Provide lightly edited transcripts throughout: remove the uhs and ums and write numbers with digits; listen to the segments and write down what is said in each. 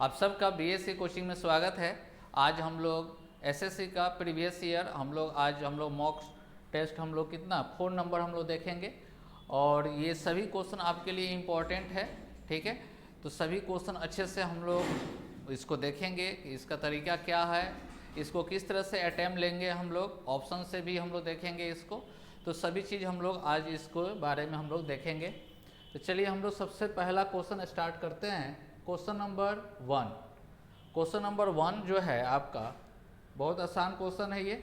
आप सबका BSc coaching में स्वागत है। आज हम लोग एसएससी का प्रीवियस ईयर आज हम लोग मॉक टेस्ट कितना 4 नंबर हम लोग देखेंगे और ये सभी क्वेश्चन आपके लिए इम्पोर्टेंट है। ठीक है, तो सभी क्वेश्चन अच्छे से हम लोग इसको देखेंगे कि इसका तरीका क्या है, इसको किस तरह से अटैम्प्ट लेंगे, हम लोग ऑप्शन से भी हम लोग देखेंगे इसको। तो सभी चीज़ हम लोग आज इसको बारे में हम लोग देखेंगे। तो चलिए हम लोग सबसे पहला क्वेश्चन स्टार्ट करते हैं। Question number 1। क्वेश्चन नंबर 1 जो है आपका बहुत आसान क्वेश्चन है। ये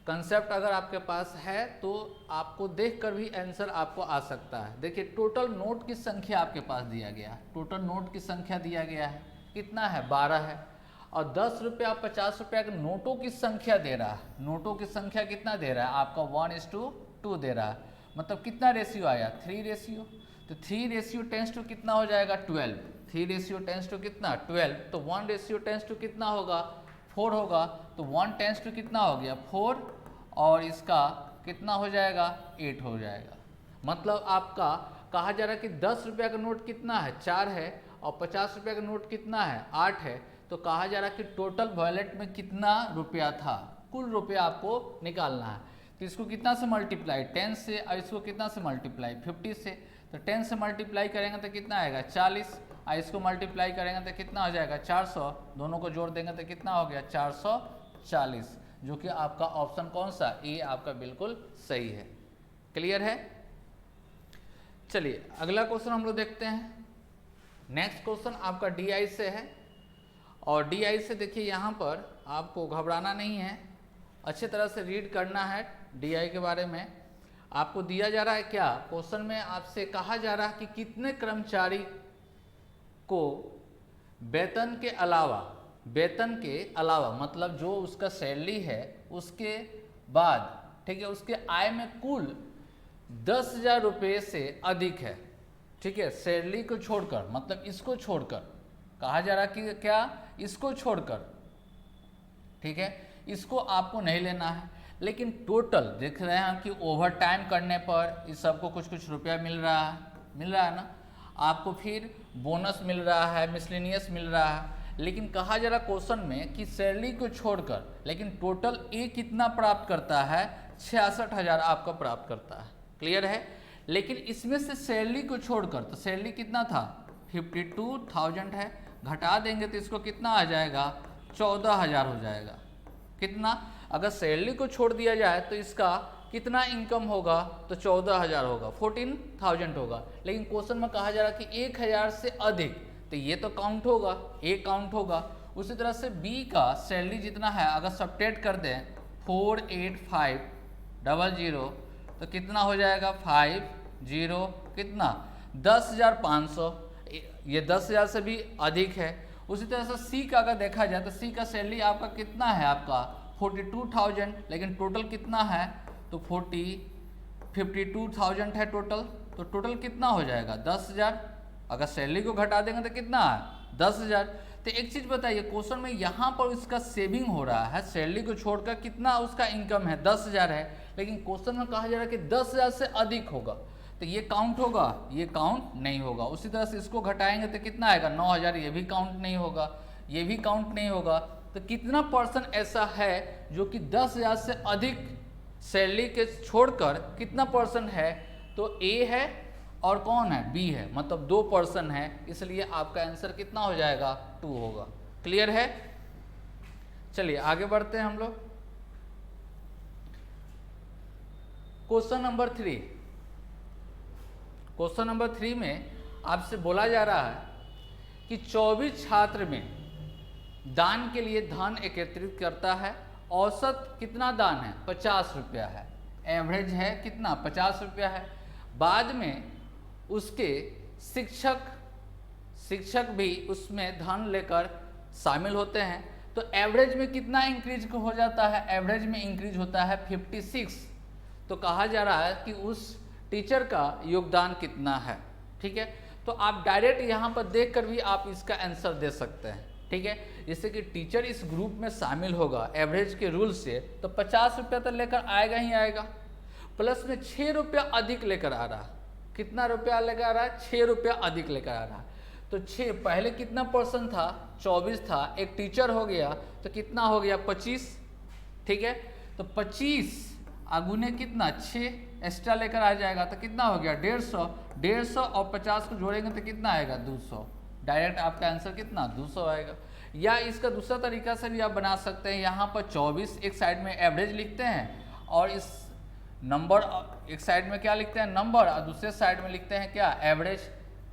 कंसेप्ट अगर आपके पास है तो आपको देखकर भी आंसर आपको आ सकता है। देखिए, टोटल नोट की संख्या आपके पास दिया गया है। टोटल नोट की संख्या दिया गया है, कितना है, 12 है। और 10 रुपया 50 रुपया के नोटों की संख्या दे रहा है। नोटों की संख्या कितना दे रहा है आपका, 1:2 दे रहा है। मतलब कितना रेशियो आया, 3 रेशियो। तो 3 रेशियो टेंस टू कितना हो जाएगा, 12। 3 रेशियो टेंस टू कितना, 12। तो 1 रेशियो टेंस टू कितना होगा, 4 होगा। तो 1 टेंस टू कितना हो गया, 4। और इसका कितना हो जाएगा, 8 हो जाएगा। मतलब आपका कहा जा रहा है कि 10 रुपया का नोट कितना है, 4 है। और 50 रुपया का नोट कितना है, 8 है। तो कहा जा रहा है कि टोटल वॉलेट में कितना रुपया था, कुल रुपया आपको निकालना है। तो इसको कितना से मल्टीप्लाई, 10 से, और इसको कितना से मल्टीप्लाई, 50 से। तो 10 से मल्टीप्लाई करेंगे तो कितना आएगा, 40। और इसको मल्टीप्लाई करेंगे तो कितना हो जाएगा, 400। दोनों को जोड़ देंगे तो कितना हो गया, 440। जो कि आपका ऑप्शन कौन सा, ए आपका बिल्कुल सही है। क्लियर है। चलिए अगला क्वेश्चन हम लोग देखते हैं। नेक्स्ट क्वेश्चन आपका डीआई से है। और डीआई से देखिए, यहाँ पर आपको घबराना नहीं है, अच्छे तरह से रीड करना है। डीआई के बारे में आपको दिया जा रहा है क्या, क्वेश्चन में आपसे कहा जा रहा है कि कितने कर्मचारी को वेतन के अलावा मतलब जो उसका सैलरी है उसके बाद, ठीक है, उसके आय में कुल 10,000 रुपये से अधिक है। ठीक है, सैलरी को छोड़कर, मतलब इसको छोड़कर कहा जा रहा है कि क्या, इसको छोड़कर, ठीक है, इसको आपको नहीं लेना है। लेकिन टोटल देख रहे हैं कि ओवर टाइम करने पर इस सबको कुछ कुछ रुपया मिल रहा है ना, आपको फिर बोनस मिल रहा है, मिसलेनियस मिल रहा है। लेकिन कहा जा रहा क्वेश्चन में कि सैलरी को छोड़कर, लेकिन टोटल ए कितना प्राप्त करता है, 66,000 आपका प्राप्त करता है। क्लियर है। लेकिन इसमें से सैलरी को छोड़कर, तो सैलरी कितना था, 52,000 है। घटा देंगे तो इसको कितना आ जाएगा, 14,000 हो जाएगा। कितना, अगर सैलरी को छोड़ दिया जाए तो इसका कितना इनकम होगा, तो 14,000 होगा, 14,000 होगा। लेकिन क्वेश्चन में कहा जा रहा है कि 1,000 से अधिक, तो ये तो काउंट होगा, ए काउंट होगा। उसी तरह से बी का सैलरी जितना है अगर सब्ट्रैक्ट कर दें 48500 तो कितना हो जाएगा, 50 कितना, 10,500। ये 10,000 से भी अधिक है। उसी तरह से सी का अगर देखा जाए तो सी का सैलरी आपका कितना है, आपका 42,000। लेकिन टोटल कितना है, तो 52,000 है टोटल। तो टोटल कितना हो जाएगा, 10,000। अगर सैलरी को घटा देंगे तो कितना है, 10,000। तो एक चीज़ बताइए, क्वेश्चन में यहाँ पर उसका सेविंग हो रहा है, सैलरी को छोड़कर कितना उसका इनकम है, 10,000 है। लेकिन क्वेश्चन में कहा जा रहा है कि 10,000 से अधिक होगा, तो ये काउंट होगा, ये काउंट नहीं होगा। उसी तरह से इसको घटाएंगे तो कितना आएगा, 9,000, ये भी काउंट नहीं होगा, ये भी काउंट नहीं होगा। तो कितना परसेंट ऐसा है जो कि 10,000 से अधिक सैलरी के छोड़कर कितना परसेंट है, तो ए है और कौन है, बी है, मतलब 2% है। इसलिए आपका आंसर कितना हो जाएगा, 2 होगा। क्लियर है। चलिए आगे बढ़ते हैं हम लोग। Question number 3। क्वेश्चन नंबर 3 में आपसे बोला जा रहा है कि 24 छात्र में दान के लिए धन एकत्रित करता है। औसत कितना दान है, 50 रुपया है। एवरेज है कितना, 50 रुपया है। बाद में उसके शिक्षक भी उसमें धन लेकर शामिल होते हैं। तो एवरेज में कितना इंक्रीज हो जाता है, एवरेज में इंक्रीज होता है 56। तो कहा जा रहा है कि उस टीचर का योगदान कितना है। ठीक है, तो आप डायरेक्ट यहाँ पर देखकर भी आप इसका आंसर दे सकते हैं। ठीक है, जैसे कि टीचर इस ग्रुप में शामिल होगा एवरेज के रूल से, तो 50 रुपया तो लेकर आएगा ही आएगा। प्लस में 6 रुपया अधिक लेकर आ रहा है। कितना रुपया लेकर आ रहा है, 6 रुपया अधिक लेकर आ रहा है। तो 6 पहले कितना पर्सन था, 24 था, एक टीचर हो गया तो कितना हो गया 25, ठीक है। तो 25 आगुने कितना 6 एक्स्ट्रा लेकर आ जाएगा तो कितना हो गया 150, 150 और 50 को जोड़ेंगे तो कितना आएगा 200। डायरेक्ट आपका आंसर कितना 200 आएगा। या इसका दूसरा तरीका से भी आप बना सकते हैं, यहाँ पर 24 एक साइड में एवरेज लिखते हैं और इस नंबर एक साइड में क्या लिखते हैं नंबर और दूसरे साइड में लिखते हैं क्या एवरेज।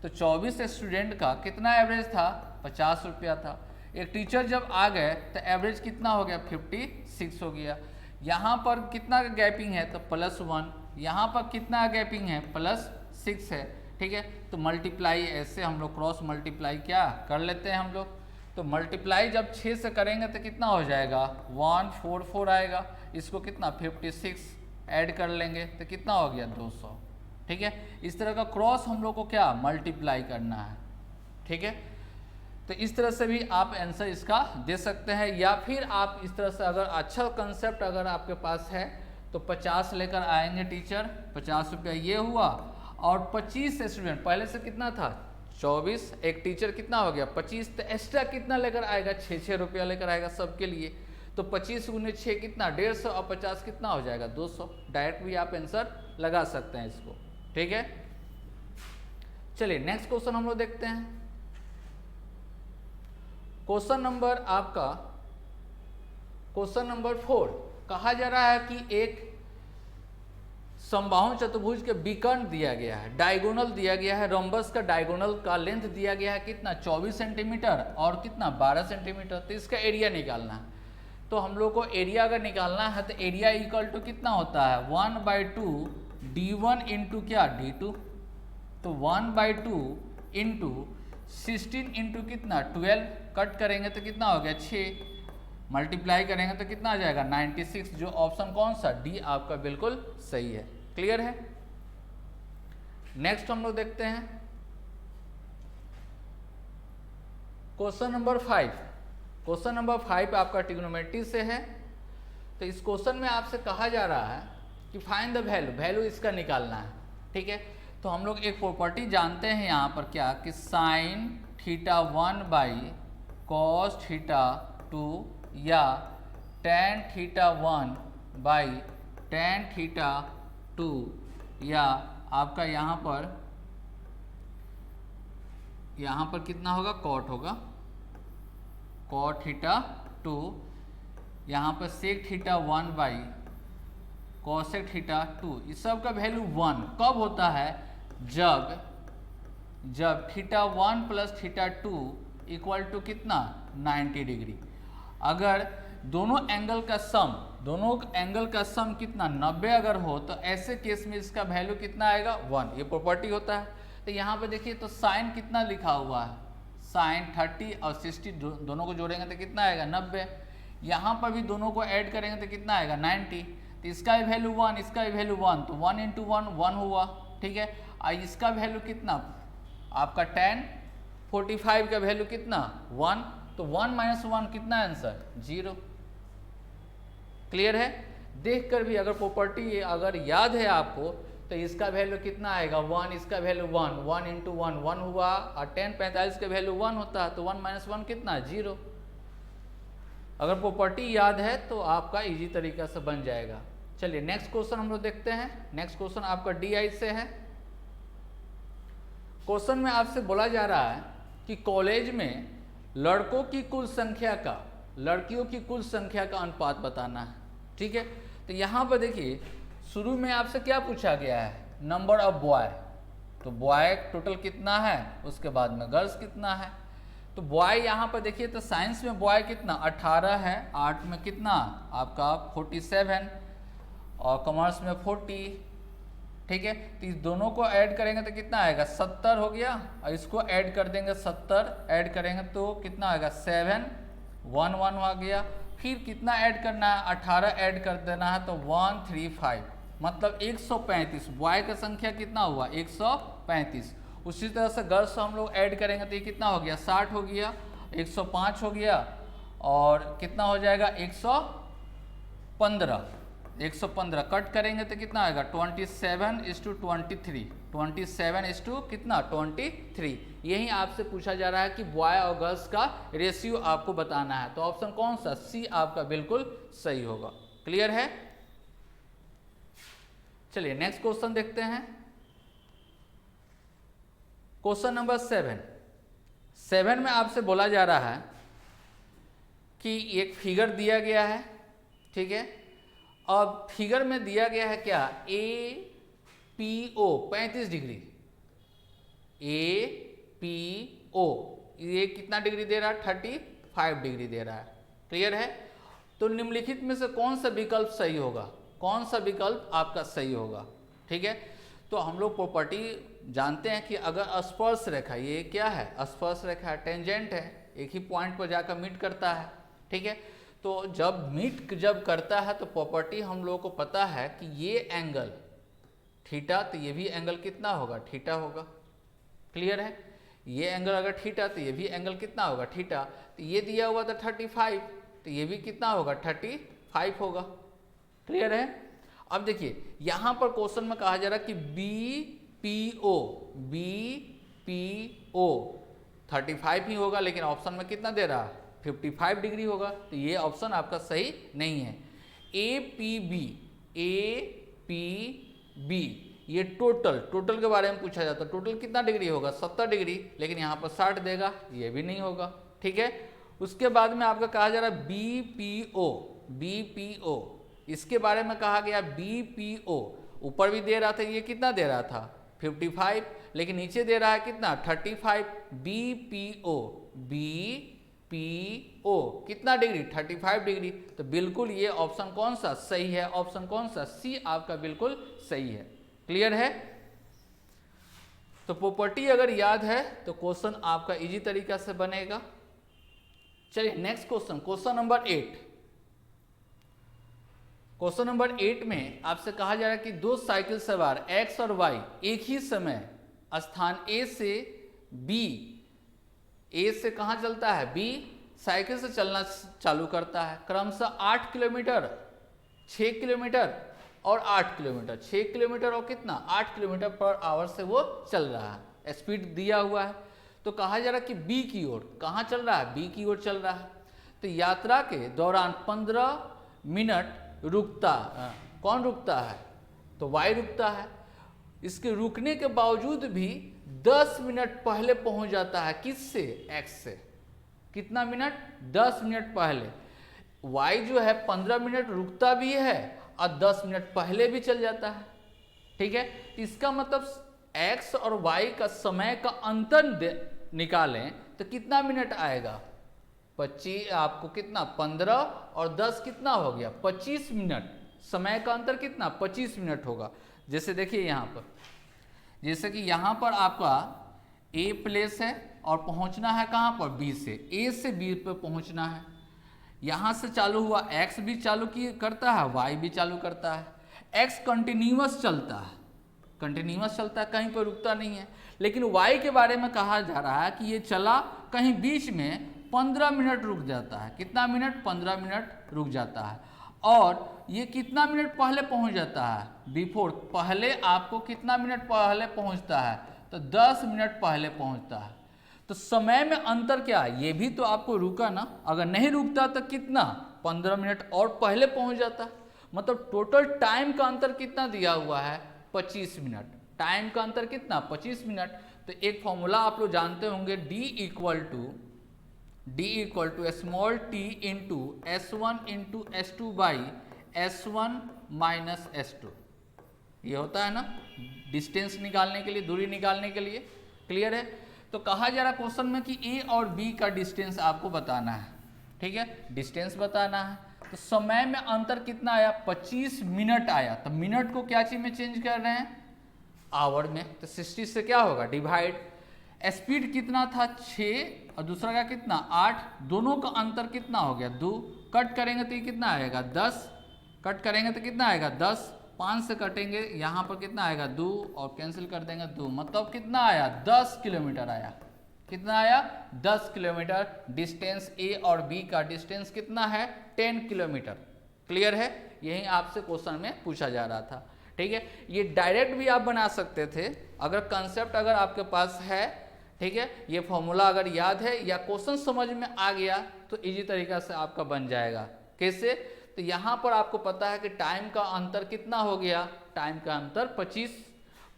तो 24 स्टूडेंट का कितना एवरेज था 50 रुपया था। एक टीचर जब आ गए तो एवरेज कितना हो गया 56 हो गया। यहाँ पर कितना गैपिंग है तो +1, यहाँ पर कितना गैपिंग है +6 है, ठीक है। तो मल्टीप्लाई ऐसे हम लोग क्रॉस मल्टीप्लाई क्या कर लेते हैं हम लोग। तो मल्टीप्लाई जब 6 से करेंगे तो कितना हो जाएगा 144 आएगा। इसको कितना 56 ऐड कर लेंगे तो कितना हो गया 200, ठीक है। इस तरह का क्रॉस हम लोग को क्या मल्टीप्लाई करना है, ठीक है। तो इस तरह से भी आप आंसर इसका दे सकते हैं। या फिर आप इस तरह से अगर अच्छा कंसेप्ट अगर आपके पास है तो 50 लेकर आएंगे टीचर, 50 रुपया ये हुआ और 25 स्टूडेंट पहले से कितना था 24, एक टीचर कितना हो गया 25, तो एक्स्ट्रा कितना लेकर आएगा 6 रुपया लेकर आएगा सबके लिए। तो 25 गुने 6 कितना 150 और 50 कितना हो जाएगा 200। डायरेक्ट भी आप आंसर लगा सकते हैं इसको, ठीक है। चलिए नेक्स्ट क्वेश्चन हम लोग देखते हैं। क्वेश्चन नंबर आपका क्वेश्चन नंबर 4 कहा जा रहा है कि एक समबाहु चतुर्भुज के विकर्ण दिया गया है, डायगोनल दिया गया है, रोम्बस का डायगोनल का लेंथ दिया गया है कितना 24 सेंटीमीटर और कितना 12 सेंटीमीटर। तो इसका एरिया निकालना है। तो हम लोग को एरिया अगर निकालना है तो एरिया इक्वल टू कितना होता है 1/2 d1 इंटू क्या d2। तो 1/2 इंटू 16 इंटू कितना 12, कट करेंगे तो कितना हो गया 6, मल्टीप्लाई करेंगे तो कितना आ जाएगा 96। जो ऑप्शन कौन सा डी आपका बिल्कुल सही है। क्लियर है। नेक्स्ट हम लोग देखते हैं क्वेश्चन नंबर 5। क्वेश्चन नंबर 5 आपका ट्रिग्नोमेट्री से है। तो इस क्वेश्चन में आपसे कहा जा रहा है कि फाइंड द वैल्यू, वैल्यू इसका निकालना है, ठीक है। तो हम लोग एक प्रॉपर्टी जानते हैं यहाँ पर क्या कि साइन थीटा 1/cos थीटा 2 या tan थीटा 1/tan थीटा 2 या आपका यहाँ पर कितना होगा कॉट होगा cot थीटा 2, यहाँ पर sec थीटा 1/cosec थीटा 2। इस सब का वैल्यू 1 कब होता है जब theta 1 plus theta 2 equal to कितना 90 डिग्री। अगर दोनों एंगल का सम कितना 90 अगर हो तो ऐसे केस में इसका वैल्यू कितना आएगा 1। ये प्रॉपर्टी होता है। तो यहाँ पे देखिए तो साइन कितना लिखा हुआ है, साइन 30 और 60 दोनों को जोड़ेंगे तो कितना आएगा 90। यहाँ पर भी दोनों को ऐड करेंगे तो कितना आएगा 90। तो इसका भी वैल्यू 1, इसका भी वैल्यू 1, तो 1 इंटू 1 हुआ, ठीक है। और इसका वैल्यू कितना आपका tan 45 का वैल्यू कितना 1, तो 1 - 1 कितना आंसर 0। क्लियर है। देख कर भी अगर प्रॉपर्टी अगर याद है आपको तो इसका वैल्यू कितना आएगा 1, इसका वैल्यू 1, 1 इंटू 1 हुआ और tan 45 का वैल्यू 1 होता है तो 1 - 1 कितना 0। अगर प्रॉपर्टी याद है तो आपका इजी तरीका से बन जाएगा। चलिए नेक्स्ट क्वेश्चन हम लोग देखते हैं। नेक्स्ट क्वेश्चन आपका DI से है। क्वेश्चन में आपसे बोला जा रहा है कि कॉलेज में लड़कों की कुल संख्या का लड़कियों की कुल संख्या का अनुपात बताना है, ठीक है। तो यहाँ पर देखिए शुरू में आपसे क्या पूछा गया है नंबर ऑफ बॉय। तो बॉय टोटल कितना है, उसके बाद में गर्ल्स कितना है। तो बॉय यहाँ पर देखिए तो साइंस में बॉय कितना 18 है, आर्ट में कितना आपका 47 और कॉमर्स में 40, ठीक है। तो इस दोनों को ऐड करेंगे तो कितना आएगा 70 हो गया और इसको ऐड कर देंगे 70 ऐड करेंगे तो कितना आएगा 7 1 1 आ गया। फिर कितना ऐड करना है 18 ऐड कर देना है तो 135 मतलब 135। बॉय का संख्या कितना हुआ 135। उसी तरह से गर्ल्स हम लोग ऐड करेंगे तो ये कितना हो गया 60 हो गया, 105 हो गया और कितना हो जाएगा 115, 115 कट करेंगे तो कितना आएगा 27:23, 27 कितना 23। यही आपसे पूछा जा रहा है कि बॉय और गर्ल्स का रेशियो आपको बताना है, तो ऑप्शन कौन सा सी आपका बिल्कुल सही होगा। क्लियर है। चलिए नेक्स्ट क्वेश्चन देखते हैं। क्वेश्चन नंबर 7 में आपसे बोला जा रहा है कि एक फिगर दिया गया है, ठीक है। अब फिगर में दिया गया है क्या, APO 35 डिग्री, APO ये कितना डिग्री दे रहा है 35 डिग्री दे रहा है। क्लियर है। तो निम्नलिखित में से कौन सा विकल्प सही होगा, कौन सा विकल्प आपका सही होगा। ठीक है। तो हम लोग प्रॉपर्टी जानते हैं कि अगर स्पर्श रेखा, ये क्या है स्पर्श रेखा है, टेंजेंट है, एक ही पॉइंट पर जाकर मीट करता है। ठीक है। तो जब मीट जब करता है तो प्रॉपर्टी हम लोगों को पता है कि ये एंगल थीटा, तो ये भी एंगल कितना होगा थीटा होगा। क्लियर है। ये एंगल अगर थीटा तो ये भी एंगल कितना होगा थीटा। तो ये दिया हुआ था 35, तो ये भी कितना होगा 35 होगा। क्लियर है। अब देखिए यहाँ पर क्वेश्चन में कहा जा रहा है कि BPO 35 ही होगा, लेकिन ऑप्शन में कितना दे रहा है 55 डिग्री होगा। तो ये ऑप्शन आपका सही नहीं है। APB ये टोटल के बारे में पूछा जाता है, टोटल कितना डिग्री होगा 70 डिग्री, लेकिन यहाँ पर 60 देगा, ये भी नहीं होगा। ठीक है। उसके बाद में आपका कहा जा रहा है BPO इसके बारे में कहा गया BPO ऊपर भी दे रहा था, ये कितना दे रहा था 55, लेकिन नीचे दे रहा है कितना 35। BPO कितना डिग्री 35 डिग्री। तो बिल्कुल ये ऑप्शन कौन सा सही है, ऑप्शन कौन सा सी आपका बिल्कुल सही है। क्लियर है। तो प्रॉपर्टी अगर याद है तो क्वेश्चन आपका इजी तरीका से बनेगा। चलिए next question, question number 8। Question number 8 में आपसे कहा जा रहा है कि दो साइकिल सवार X और Y एक ही समय स्थान A से कहाँ चलता है B साइकिल से चलना चालू करता है, क्रमशः 8 किलोमीटर, 6 किलोमीटर और 8 किलोमीटर, 6 किलोमीटर और कितना 8 किलोमीटर पर आवर से वो चल रहा है, स्पीड दिया हुआ है। तो कहा जा रहा है कि B की ओर कहाँ चल रहा है, B की ओर चल रहा है। तो यात्रा के दौरान 15 मिनट रुकता, कौन रुकता है तो Y रुकता है। इसके रुकने के बावजूद भी 10 मिनट पहले पहुंच जाता है, किससे X से। कितना मिनट 10 मिनट पहले। Y जो है 15 मिनट रुकता भी है और 10 मिनट पहले भी चल जाता है। ठीक है। इसका मतलब X और Y का समय का अंतर निकालें तो कितना मिनट आएगा 25, आपको कितना 15 और 10 कितना हो गया 25 मिनट। समय का अंतर कितना 25 मिनट होगा। जैसे देखिए यहाँ पर, जैसे कि यहाँ पर आपका A प्लेस है और पहुँचना है कहाँ पर B से, A से B पर पहुँचना है। यहाँ से चालू हुआ X भी चालू करता है, Y भी चालू करता है। X कंटिन्यूअस चलता है, कहीं पर रुकता नहीं है। लेकिन Y के बारे में कहा जा रहा है कि ये चला कहीं बीच में 15 मिनट रुक जाता है। कितना मिनट 15 मिनट रुक जाता है। और ये कितना मिनट पहले पहुंच जाता है बिफोर, पहले आपको कितना मिनट पहले पहुंचता है तो 10 मिनट पहले पहुंचता है। तो समय में अंतर क्या है, ये भी तो आपको रुका ना, अगर नहीं रुकता तो कितना 15 मिनट और पहले पहुंच जाता। मतलब टोटल टाइम का अंतर कितना दिया हुआ है 25 मिनट। टाइम का अंतर कितना 25 मिनट। तो एक फॉर्मूला आप लोग जानते होंगे, D equal to small t into S1 into S2 by S1 minus S2। ये होता है ना डिस्टेंस निकालने के लिए, दूरी निकालने के लिए। क्लियर है। तो कहा जा रहा क्वेश्चन में कि A और B का डिस्टेंस आपको बताना है। ठीक है, डिस्टेंस बताना है। तो समय में अंतर कितना आया 25 मिनट आया। तो मिनट को क्या चीज में चेंज कर रहे हैं आवर में, तो 60 से क्या होगा डिवाइड। स्पीड कितना था 6 और दूसरा का कितना 8, दोनों का अंतर कितना हो गया 2। कट करेंगे तो ये कितना आएगा 10, कट करेंगे तो कितना आएगा 10, 5 से कटेंगे यहाँ पर कितना आएगा 2 और कैंसिल कर देंगे 2, मतलब कितना आया 10 किलोमीटर आया। कितना आया 10 किलोमीटर। डिस्टेंस A और B का डिस्टेंस कितना है 10 किलोमीटर। क्लियर है। यही आपसे क्वेश्चन में पूछा जा रहा था। ठीक है, ये डायरेक्ट भी आप बना सकते थे अगर कंसेप्ट अगर आपके पास है। ठीक है, ये फॉर्मूला अगर याद है या क्वेश्चन समझ में आ गया तो इजी तरीका से आपका बन जाएगा। कैसे? तो यहाँ पर आपको पता है कि टाइम का अंतर कितना हो गया, टाइम का अंतर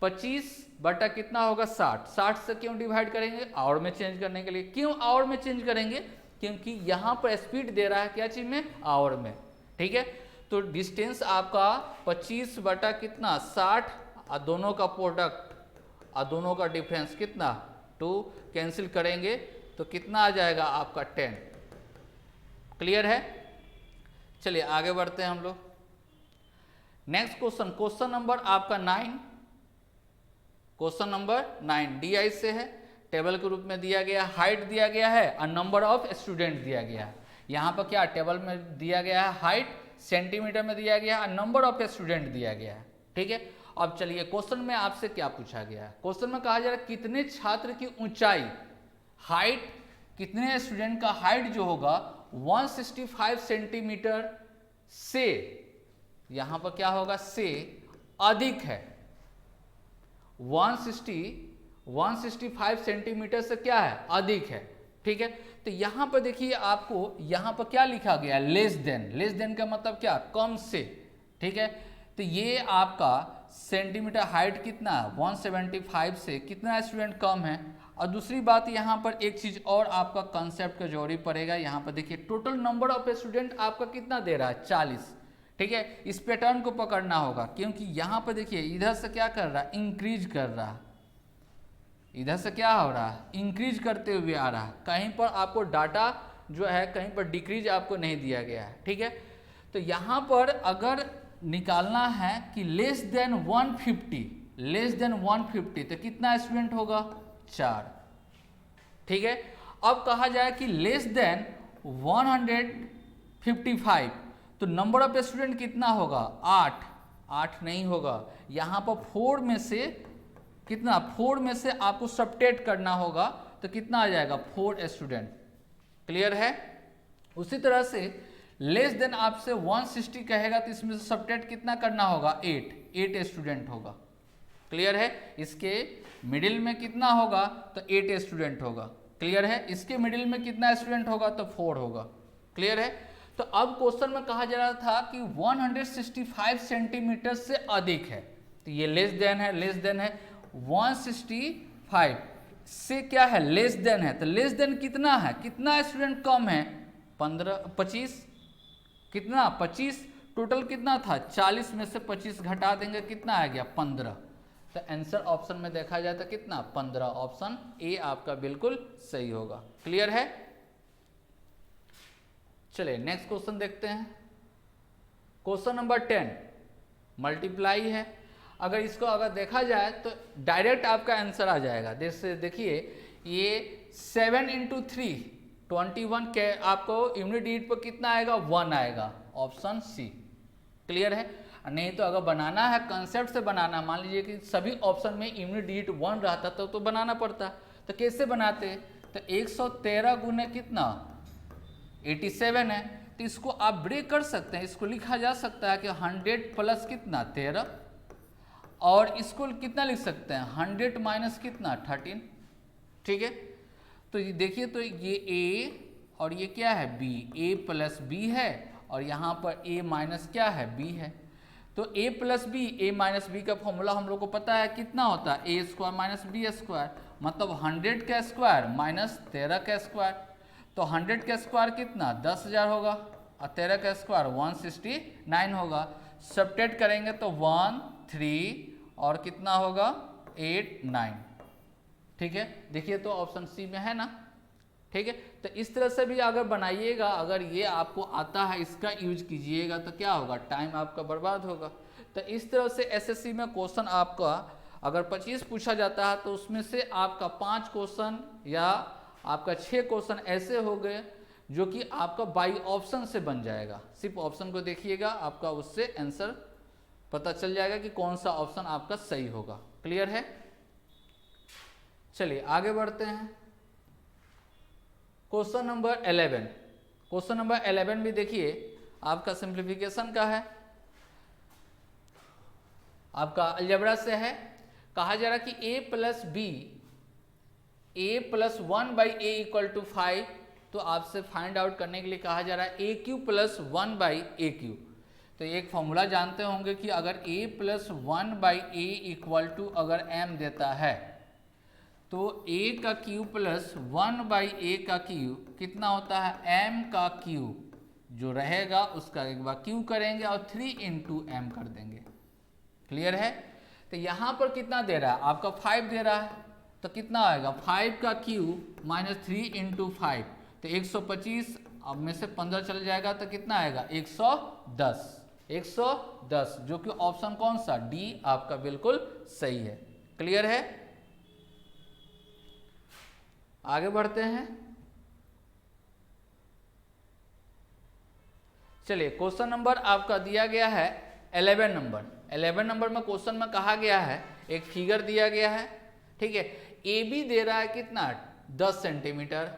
25 बटा कितना होगा 60 से क्यों डिवाइड करेंगे, आवर में चेंज करने के लिए। क्यों आवर में चेंज करेंगे? क्योंकि यहाँ पर स्पीड दे रहा है क्या चीज में, आवर में। ठीक है, तो डिस्टेंस आपका 25 बटा कितना 60 और दोनों का प्रोडक्ट और दोनों का डिफरेंस कितना 2, कैंसिल करेंगे तो कितना आ जाएगा आपका 10। क्लियर है? चलिए आगे बढ़ते हैं हम लोग। नेक्स्ट क्वेश्चन, क्वेश्चन नंबर आपका 9, क्वेश्चन नंबर 9 DI से है। टेबल के रूप में दिया गया, हाइट दिया गया है और नंबर ऑफ स्टूडेंट दिया गया है। यहाँ पर क्या टेबल में दिया गया है, हाइट सेंटीमीटर में दिया गया है और नंबर ऑफ स्टूडेंट दिया गया है। ठीक है, अब चलिए क्वेश्चन में आपसे क्या पूछा गया है। क्वेश्चन में कहा जा रहा है कितने छात्र की ऊंचाई, हाइट, कितने स्टूडेंट का हाइट जो होगा 165 सेंटीमीटर से, यहां पर क्या होगा से अधिक है। 165 सेंटीमीटर से क्या है, अधिक है। ठीक है, तो यहां पर देखिए आपको यहां पर क्या लिखा गया, लेस देन का मतलब क्या, कम से। ठीक है, तो ये आपका सेंटीमीटर हाइट कितना 175 से कितना स्टूडेंट कम है। और दूसरी बात यहाँ पर एक चीज और आपका कंसेप्ट का जरूरी पड़ेगा। यहाँ पर देखिए टोटल नंबर ऑफ स्टूडेंट आपका कितना दे रहा है 40। ठीक है, इस पैटर्न को पकड़ना होगा क्योंकि यहाँ पर देखिए इधर से क्या कर रहा है, इंक्रीज कर रहा है, इधर से क्या हो रहा है, इंक्रीज करते हुए आ रहा है। कहीं पर आपको डाटा जो है कहीं पर डिक्रीज आपको नहीं दिया गया है। ठीक है, तो यहाँ पर अगर निकालना है कि लेस देन 150 तो कितना स्टूडेंट होगा 4। ठीक है, अब कहा जाए कि लेस देन 155 तो नंबर ऑफ स्टूडेंट कितना होगा 8 नहीं होगा। यहाँ पर 4 में से कितना, 4 में से आपको सबट्रैक्ट करना होगा तो कितना आ जाएगा 4 स्टूडेंट। क्लियर है? उसी तरह से लेस देन आपसे 160 कहेगा तो इसमें से सबट्रैक्ट कितना करना होगा 8 स्टूडेंट होगा। क्लियर है? इसके मिडिल में कितना होगा तो 8 स्टूडेंट होगा। क्लियर है? इसके मिडिल में कितना स्टूडेंट होगा तो 4 होगा। क्लियर है? तो अब क्वेश्चन में कहा जा रहा था कि 165 सेंटीमीटर से अधिक है, तो ये लेस देन है 165 से क्या है, लेस देन है। तो लेस देन कितना है, कितना स्टूडेंट कम है 25, कितना 25, टोटल कितना था 40 में से 25 घटा देंगे कितना आ गया 15। तो आंसर ऑप्शन में देखा जाए तो कितना 15, ऑप्शन ए आपका बिल्कुल सही होगा। क्लियर है? चलिए नेक्स्ट क्वेश्चन देखते हैं। क्वेश्चन नंबर 10 मल्टीप्लाई है। अगर इसको अगर देखा जाए तो डायरेक्ट आपका आंसर आ जाएगा। जैसे देखिए ये 7 × 3 21 के आपको यूनिट डिजिट पर कितना आएगा 1 आएगा, ऑप्शन सी। क्लियर है? नहीं तो अगर बनाना है कंसेप्ट से बनाना, मान लीजिए कि सभी ऑप्शन में यूनिट डिजिट 1 रहता तो बनाना पड़ता। तो कैसे बनाते, तो 113 गुने कितना 87 है, तो इसको आप ब्रेक कर सकते हैं। इसको लिखा जा सकता है कि 100 प्लस कितना 13, और इसको कितना लिख सकते हैं 100 माइनस कितना 13। ठीक है, तो ये देखिए तो ये a और ये क्या है b, a प्लस b है और यहाँ पर a माइनस क्या है b है। तो a plus b, a minus b का फॉर्मूला हम लोग को पता है कितना होता है a square minus b square, मतलब 100 का स्क्वायर माइनस 13 का स्क्वायर। तो 100 का स्क्वायर कितना 10,000 होगा और 13 का स्क्वायर 169 होगा। सबट्रैक्ट करेंगे तो 1 3 और कितना होगा 8 9। ठीक है, देखिए तो ऑप्शन सी में है ना। ठीक है, तो इस तरह से भी अगर बनाइएगा, अगर ये आपको आता है इसका यूज कीजिएगा तो क्या होगा, टाइम आपका बर्बाद होगा। तो इस तरह से एसएससी में क्वेश्चन आपका अगर 25 पूछा जाता है तो उसमें से आपका 5 क्वेश्चन या आपका 6 क्वेश्चन ऐसे हो गए जो कि आपका बाई ऑप्शन से बन जाएगा। सिर्फ ऑप्शन को देखिएगा, आपका उससे आंसर पता चल जाएगा कि कौन सा ऑप्शन आपका सही होगा। क्लियर है? चलिए आगे बढ़ते हैं। क्वेश्चन नंबर 11, क्वेश्चन नंबर 11 भी देखिए आपका सिंप्लीफिकेशन का है। आपका अलजेब्रा से है। कहा जा रहा कि a plus B a plus 1/a equal to 5, तो आपसे फाइंड आउट करने के लिए कहा जा रहा है ए क्यू प्लस 1/a³। तो एक फॉर्मूला जानते होंगे कि अगर a plus 1/a equal to अगर m देता है तो a का क्यूब प्लस 1/a का क्यूब कितना होता है, m का क्यूब जो रहेगा उसका एक बार क्यूब करेंगे और 3 इंटू एम कर देंगे। क्लियर है। तो यहाँ पर कितना दे रहा है, आपका 5 दे रहा है, तो कितना आएगा 5 का क्यूब माइनस 3 इंटू 5, तो 125, अब में से 15 चल जाएगा तो कितना आएगा 110, जो कि ऑप्शन कौन सा, डी आपका बिल्कुल सही है। क्लियर है। आगे बढ़ते हैं। चलिए क्वेश्चन नंबर आपका दिया गया है 11 नंबर। 11 नंबर में क्वेश्चन में कहा गया है, एक फिगर दिया गया है, ठीक है। ए बी दे रहा है कितना 10 सेंटीमीटर,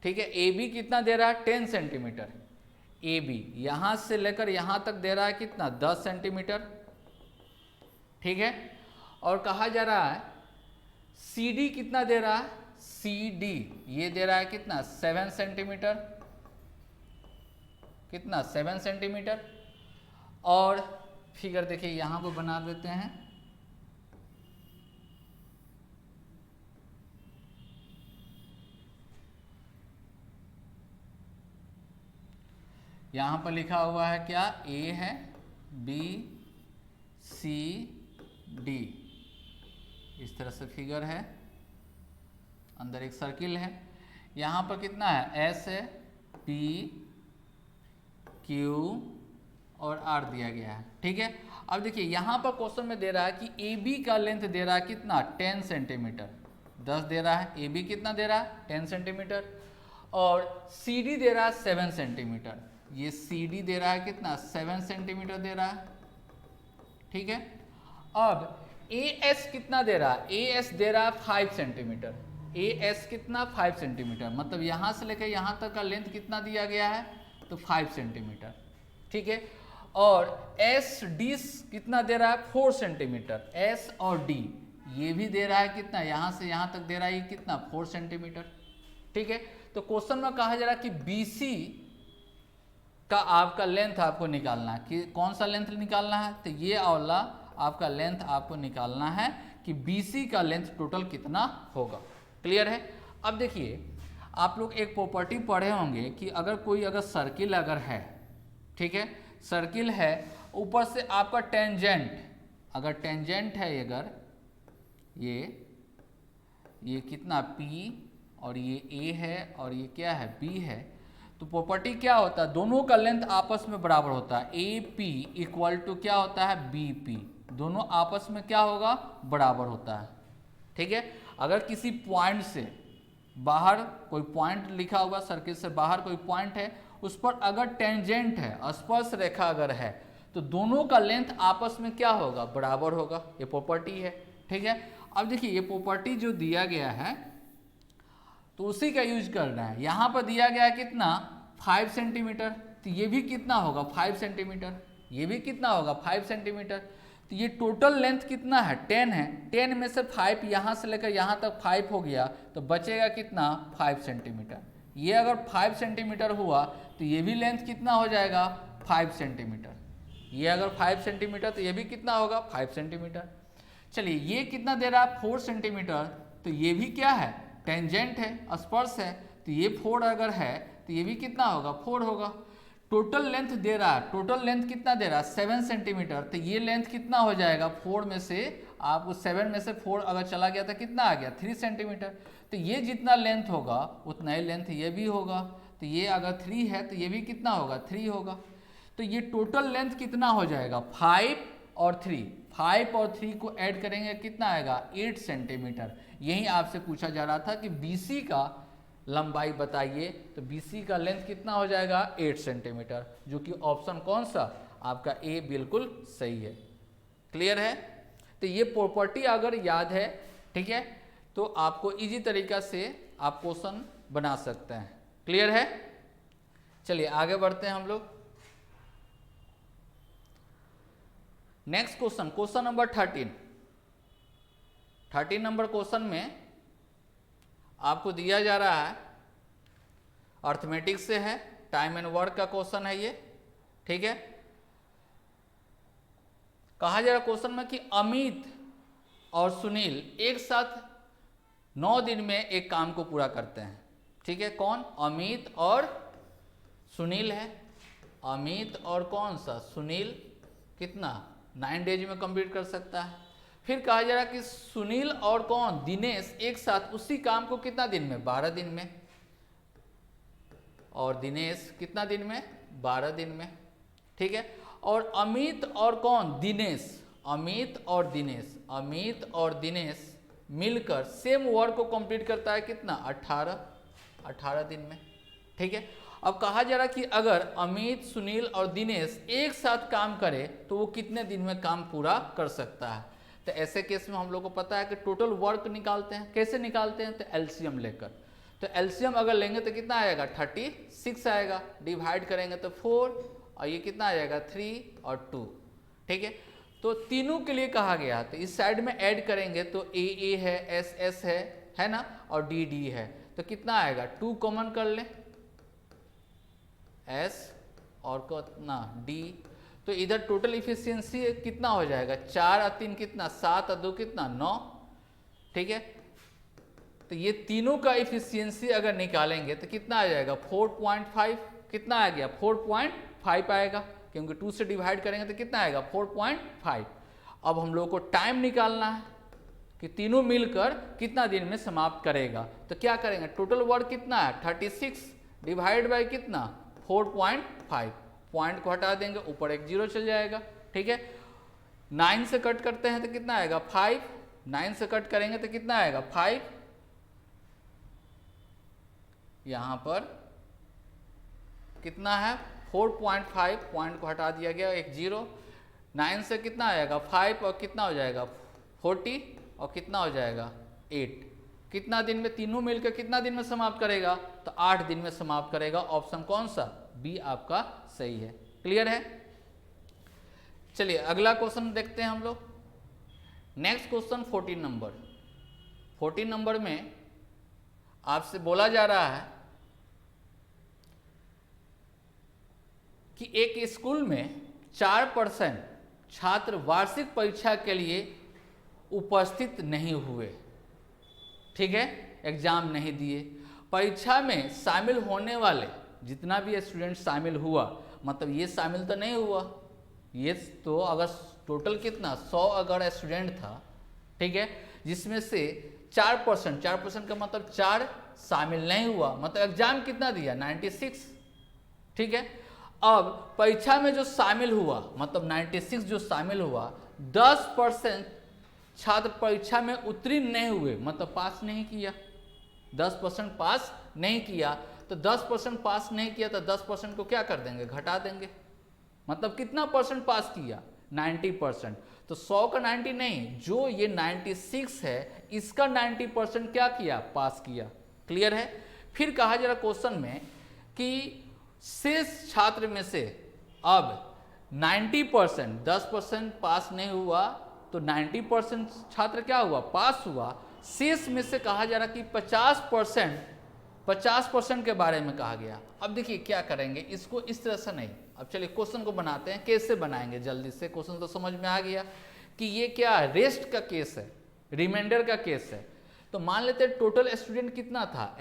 ठीक है। ए बी कितना दे रहा है 10 सेंटीमीटर। ए बी यहां से लेकर यहां तक दे रहा है कितना 10 सेंटीमीटर, ठीक है। और कहा जा रहा है सी डी कितना दे रहा है, सी डी ये दे रहा है कितना 7 सेंटीमीटर, कितना 7 सेंटीमीटर। और फिगर देखिए यहां पर बना देते हैं, यहां पर लिखा हुआ है क्या, ए है, बी सी डी, इस तरह से फिगर है, अंदर एक सर्किल है। यहां पर कितना है, एस है, पी क्यू और आर दिया गया है, ठीक है। अब देखिए यहाँ पर क्वेश्चन में दे रहा है कि ए बी का लेंथ दे रहा है कितना 10 सेंटीमीटर, 10 दे रहा है, ए बी कितना दे रहा है 10 सेंटीमीटर, और सी डी दे रहा है 7 सेंटीमीटर, ये सी डी दे रहा है कितना 7 सेंटीमीटर दे रहा है, ठीक है। अब ए एस कितना दे रहा है, ए एस दे रहा है 5 सेंटीमीटर, ए एस कितना 5 सेंटीमीटर, मतलब यहाँ से लेकर यहाँ तक का लेंथ कितना दिया गया है, तो 5 सेंटीमीटर, ठीक है। और एस डी कितना दे रहा है 4 सेंटीमीटर, एस और डी ये भी दे रहा है कितना, यहाँ से यहाँ तक दे रहा है कितना 4 सेंटीमीटर, ठीक है। तो क्वेश्चन में कहा जा रहा है कि बीसी का आपका लेंथ आपको निकालना है, कि कौन सा लेंथ निकालना है, तो ये वाला आपका लेंथ आपको निकालना है कि बीसी का लेंथ टोटल कितना होगा। क्लियर है। अब देखिए आप लोग एक प्रॉपर्टी पढ़े होंगे कि अगर कोई सर्किल अगर है, ठीक है, सर्किल है, ऊपर से आपका टेंजेंट, अगर टेंजेंट है अगर ये कितना P और ये A है और ये क्या है B है, तो प्रॉपर्टी क्या होता है, दोनों का लेंथ आपस में बराबर होता है, AP इक्वल टू क्या होता है BP, दोनों आपस में क्या होगा बराबर होता है, ठीक है। अगर किसी पॉइंट से बाहर कोई पॉइंट लिखा हुआ, सर्किल से बाहर कोई पॉइंट है, उस पर अगर टेंजेंट है, स्पर्श रेखा अगर है, तो दोनों का लेंथ आपस में क्या होगा बराबर होगा, ये प्रॉपर्टी है, ठीक है। अब देखिए ये प्रॉपर्टी जो दिया गया है तो उसी का यूज करना है। यहाँ पर दिया गया है कितना 5 सेंटीमीटर, तो ये भी कितना होगा 5 सेंटीमीटर, ये भी कितना होगा 5 सेंटीमीटर, तो ये टोटल लेंथ कितना है 10 है, 10 में से 5 यहाँ से लेकर यहाँ तक 5 हो गया, तो बचेगा कितना 5 सेंटीमीटर। ये अगर 5 सेंटीमीटर हुआ तो ये भी लेंथ कितना हो जाएगा 5 सेंटीमीटर, ये अगर 5 सेंटीमीटर तो ये भी कितना होगा 5 सेंटीमीटर। चलिए ये कितना दे रहा है 4 सेंटीमीटर, तो ये भी क्या है टेंजेंट है, स्पर्श है, तो ये 4 अगर है तो ये भी कितना होगा 4 होगा। टोटल लेंथ दे रहा है, टोटल लेंथ कितना दे रहा है 7 सेंटीमीटर, तो ये लेंथ कितना हो जाएगा 4 में से आपको 7 में से 4 अगर चला गया तो कितना आ गया 3 सेंटीमीटर, तो ये जितना लेंथ होगा उतना ही लेंथ ये भी होगा, तो ये अगर 3 है तो ये भी कितना होगा 3 होगा, तो ये टोटल लेंथ कितना हो जाएगा 5 और 3, 5 और 3 को ऐड करेंगे कितना आएगा 8 सेंटीमीटर। यही आपसे पूछा जा रहा था कि BC का लंबाई बताइए, तो BC का लेंथ कितना हो जाएगा 8 सेंटीमीटर, जो कि ऑप्शन कौन सा आपका A बिल्कुल सही है। क्लियर है। तो ये प्रॉपर्टी अगर याद है, ठीक है, तो आपको इजी तरीका से आप क्वेश्चन बना सकते हैं। क्लियर है। चलिए आगे बढ़ते हैं हम लोग। Next question, question number 13 number question में आपको दिया जा रहा है, अर्थमेटिक से है, टाइम एंड वर्क का क्वेश्चन है ये, ठीक है। कहा जा रहा क्वेश्चन में कि अमित और सुनील एक साथ 9 दिन में एक काम को पूरा करते हैं, ठीक है। कौन? अमित और सुनील है। अमित और कौन सा? सुनील। कितना? 9 डेज में कंप्लीट कर सकता है। फिर कहा जा रहा कि सुनील और कौन? दिनेश एक साथ उसी काम को कितना दिन में? 12 दिन में। और दिनेश कितना दिन में? 12 दिन में, ठीक है। और अमित और कौन? दिनेश। अमित और दिनेश, अमित और दिनेश मिलकर सेम वर्क को कंप्लीट करता है कितना? 18 दिन में, ठीक है। अब कहा जा रहा कि अगर अमित, सुनील और दिनेश एक साथ काम करे तो वो कितने दिन में काम पूरा कर सकता है? तो ऐसे केस में हम लोग को पता है कि टोटल वर्क निकालते हैं। कैसे निकालते हैं? तो एलसीएम लेकर। तो एलसीएम अगर लेंगे तो कितना आएगा? 36 आएगा। डिवाइड करेंगे तो 4, और ये कितना आ जाएगा? 3 और 2, ठीक है। तो तीनों के लिए कहा गया, तो इस साइड में ऐड करेंगे तो ए है, एस है ना, और डी है। तो कितना आएगा? 2 कॉमन कर ले, एस और कितना? डी। तो इधर टोटल इफिशियंसी कितना हो जाएगा? 4 और 3 कितना? 7 और 2 कितना? 9, ठीक है। तो ये तीनों का इफिशियंसी अगर निकालेंगे तो कितना आ जाएगा? 4.5। कितना आ गया? 4.5 आएगा, क्योंकि 2 से डिवाइड करेंगे तो कितना आएगा? 4.5। अब हम लोग को टाइम निकालना है कि तीनों मिलकर कितना दिन में समाप्त करेगा। तो क्या करेंगे? टोटल वर्क कितना है? 36 डिवाइड बाय कितना? 4.5। पॉइंट को हटा देंगे, ऊपर एक 0 चल जाएगा, ठीक है। 9 से कट करते हैं तो कितना आएगा? 5। 9 से कट करेंगे तो कितना आएगा? 5। यहां पर कितना है? 4.5, पॉइंट को हटा दिया गया, एक 0। 9 से कितना आएगा? 5 और कितना हो जाएगा? 40 और कितना हो जाएगा? 8। कितना दिन में? तीनों मिलकर कितना दिन में समाप्त करेगा? तो 8 दिन में समाप्त करेगा। ऑप्शन कौन सा? बी आपका सही है। क्लियर है? चलिए अगला क्वेश्चन देखते हैं हम लोग। नेक्स्ट क्वेश्चन 14 नंबर में आपसे बोला जा रहा है कि एक स्कूल में 4% छात्र वार्षिक परीक्षा के लिए उपस्थित नहीं हुए, ठीक है, एग्जाम नहीं दिए। परीक्षा में शामिल होने वाले जितना भी स्टूडेंट शामिल हुआ, मतलब ये शामिल तो नहीं हुआ, ये तो अगर टोटल कितना 100 अगर स्टूडेंट था, ठीक है, जिसमें से 4% का मतलब 4 शामिल नहीं हुआ, मतलब एग्जाम कितना दिया? 96, ठीक है। अब परीक्षा में जो शामिल हुआ, मतलब 96 जो शामिल हुआ, 10% छात्र परीक्षा में उत्तीर्ण नहीं हुए, मतलब पास नहीं किया। 10% पास नहीं किया, तो 10% पास नहीं किया तो 10% को क्या कर देंगे? घटा देंगे। मतलब कितना परसेंट पास किया? 90%। तो 100 का 90 नहीं, जो ये 96 है इसका 90% क्या किया? पास किया। क्लियर है? फिर कहा जा रहा क्वेश्चन में कि शेष छात्र में से अब 90%, 10% पास नहीं हुआ तो 90% छात्र क्या हुआ? पास हुआ। शेष में से कहा जा रहा कि 50% के बारे में कहा गया। अब देखिए क्या करेंगे इसको, इस तरह से नहीं। अब चलिए क्वेश्चन को बनाते हैं। कैसे बनाएंगे जल्दी से? क्वेश्चन तो समझ में आ गया कि ये क्या रेस्ट का केस है, रिमाइंडर का केस है। तो मान लेते हैं टोटल स्टूडेंट कितना था?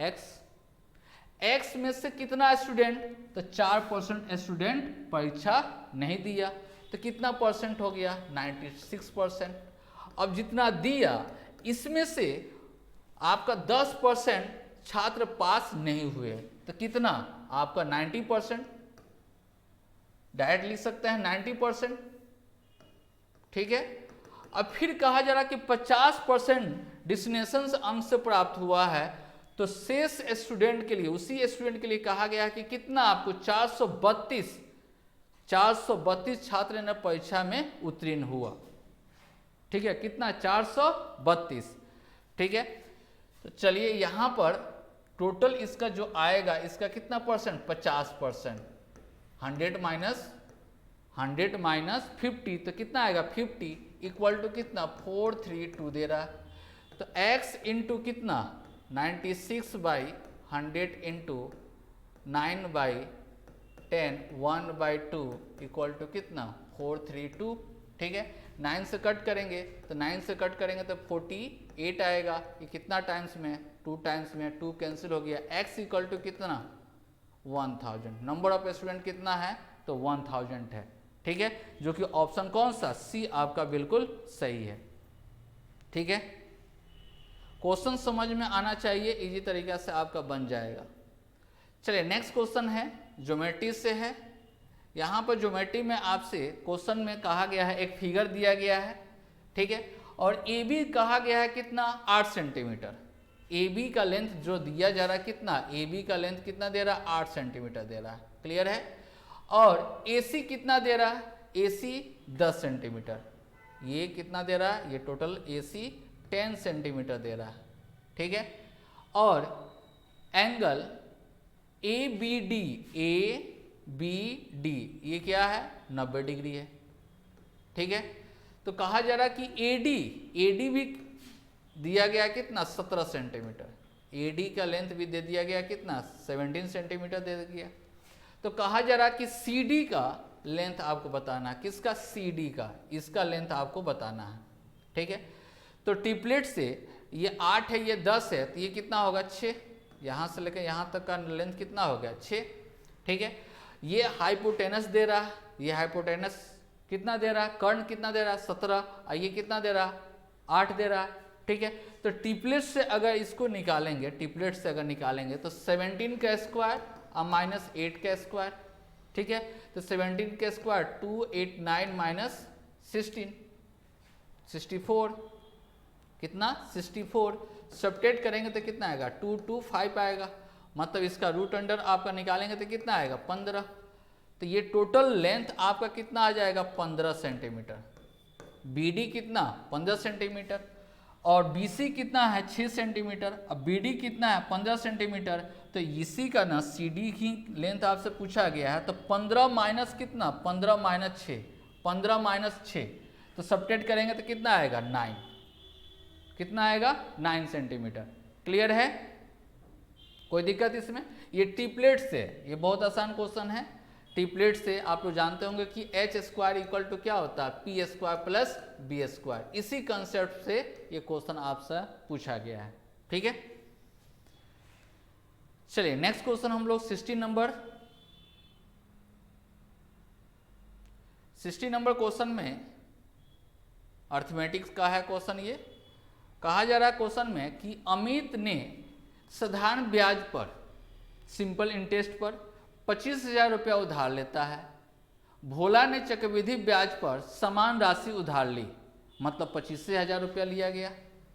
x में से कितना स्टूडेंट? तो 4% स्टूडेंट परीक्षा नहीं दिया, तो कितना परसेंट हो गया? 96%। अब जितना दिया इसमें से आपका 10% छात्र पास नहीं हुए, तो कितना? आपका 90%। डायरेक्ट लिख सकते हैं 90%, ठीक है। अब फिर कहा जा रहा कि 50% डिस्टिनेशन अंक से प्राप्त हुआ है, तो शेष स्टूडेंट के लिए, उसी स्टूडेंट के लिए कहा गया है कि कितना? आपको 432 छात्र ने परीक्षा में उत्तीर्ण हुआ, ठीक है। कितना? 432, ठीक है। तो चलिए यहां पर टोटल इसका जो आएगा, इसका कितना परसेंट? 50%। 100 माइनस 100 माइनस 50 तो कितना आएगा 50 इक्वल टू कितना 432 दे रहा है। तो x इंटू कितना 96/100 इंटू 9/10 1/2 इक्वल टू कितना 432। ठीक है, 9 से कट करेंगे तो 9 से कट करेंगे तो 48 आएगा। ये कितना टाइम्स में 2 टाइम्स में 2 कैंसिल हो गया। x इक्वल टू कितना 1000। नंबर ऑफ स्टूडेंट कितना है तो 1000 है। ठीक है, जो कि ऑप्शन कौन सा सी आपका बिल्कुल सही है। ठीक है, क्वेश्चन समझ में आना चाहिए, इजी तरीका से आपका बन जाएगा। चलिए नेक्स्ट क्वेश्चन है ज्योमेट्री से है। यहाँ पर ज्योमेट्री में आपसे क्वेश्चन में कहा गया है एक फिगर दिया गया है। ठीक है, और ए बी कहा गया है कितना 8 सेंटीमीटर। ए बी का लेंथ जो दिया जा रहा है कितना ए बी का लेंथ कितना दे रहा है 8 सेंटीमीटर दे रहा है। क्लियर है, और ए सी कितना दे रहा है ए सी 10 सेंटीमीटर। ये कितना दे रहा है ये टोटल ए सी 10 सेंटीमीटर दे रहा है। ठीक है, और एंगल ए बी डी ये क्या है 90 डिग्री है। ठीक है, तो कहा जा रहा कि ए डी भी दिया गया कितना 17 सेंटीमीटर। ए डी का लेंथ भी दे दिया गया कितना 17 सेंटीमीटर दे दिया। तो कहा जा रहा कि सी डी का लेंथ आपको बताना है। किसका सी डी का, इसका लेंथ आपको बताना है। ठीक है, तो ट्रिपलेट से ये 8 है ये 10 है तो ये कितना होगा 6। यहाँ से लेकर यहाँ तक का लेंथ कितना हो गया 6। ठीक है, ये हाइपोटेनस दे रहा है, ये हाइपोटेनस कितना दे रहा है कर्ण कितना दे रहा है 17 और ये कितना दे रहा है 8 दे रहा है। ठीक है, तो ट्रिपलेट से अगर इसको निकालेंगे ट्रिपलेट से अगर निकालेंगे तो 17 का स्क्वायर और माइनस 8 का स्क्वायर। ठीक है, तो 17 का स्क्वायर 289 माइनस 16 64 कितना 64। सब्ट्रैक्ट करेंगे तो कितना आएगा 225 आएगा। मतलब इसका रूट अंडर आपका निकालेंगे तो कितना आएगा 15। तो ये टोटल लेंथ आपका कितना आ जाएगा 15 सेंटीमीटर। बी डी कितना 15 सेंटीमीटर और बी सी कितना है 6 सेंटीमीटर। अब बी डी कितना है 15 सेंटीमीटर। तो इसी का ना सी डी की लेंथ आपसे पूछा गया है। तो 15 माइनस कितना 15 माइनस 6 15 माइनस 6 तो सब्ट्रैक्ट करेंगे तो कितना आएगा 9। कितना आएगा 9 सेंटीमीटर। क्लियर है, कोई दिक्कत इसमें। ये ट्रिपलेट से ये बहुत आसान क्वेश्चन है। ट्रिपलेट से आप लोग जानते होंगे कि एच स्क्वायर इक्वल टू क्या होता है P square plus B square. इसी कंसेप्ट से ये क्वेश्चन आपसे पूछा गया है। ठीक है, चलिए नेक्स्ट क्वेश्चन हम लोग 60 नंबर क्वेश्चन में अर्थमेटिक्स का है क्वेश्चन। ये कहा जा रहा है क्वेश्चन में कि अमित ने साधारण ब्याज पर सिंपल इंटरेस्ट पर 25,000 रुपया उधार लेता है। भोला ने चक्रवृद्धि ब्याज पर समान राशि उधार ली, मतलब 25,000 रुपया लिया गया।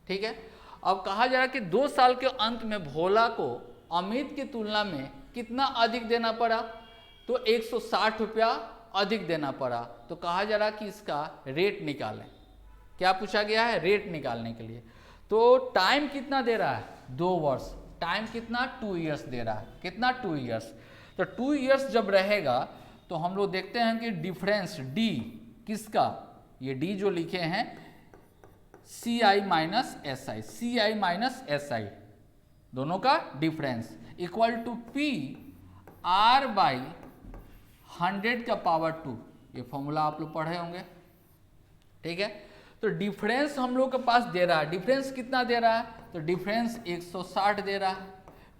ठीक है, अब कहा जा रहा है कि 2 साल के अंत में भोला को अमित की तुलना में कितना अधिक देना पड़ा तो 160 रुपया अधिक देना पड़ा। तो कहा जा रहा है कि इसका रेट निकालें। क्या पूछा गया है रेट निकालने के लिए। तो टाइम कितना दे रहा है 2 वर्ष। टाइम कितना 2 ईयर्स दे रहा है। कितना 2 ईयर्स। तो 2 ईयर्स जब रहेगा तो हम लोग देखते हैं कि डिफरेंस डी किसका ये डी जो लिखे हैं C I minus S I C I minus S I दोनों का difference equal to P R by 100 का पावर 2। ये फॉर्मूला आप लोग पढ़े होंगे। ठीक है, तो डिफरेंस हम लोग के पास दे रहा है। डिफरेंस कितना दे रहा है तो डिफरेंस 160 दे रहा है।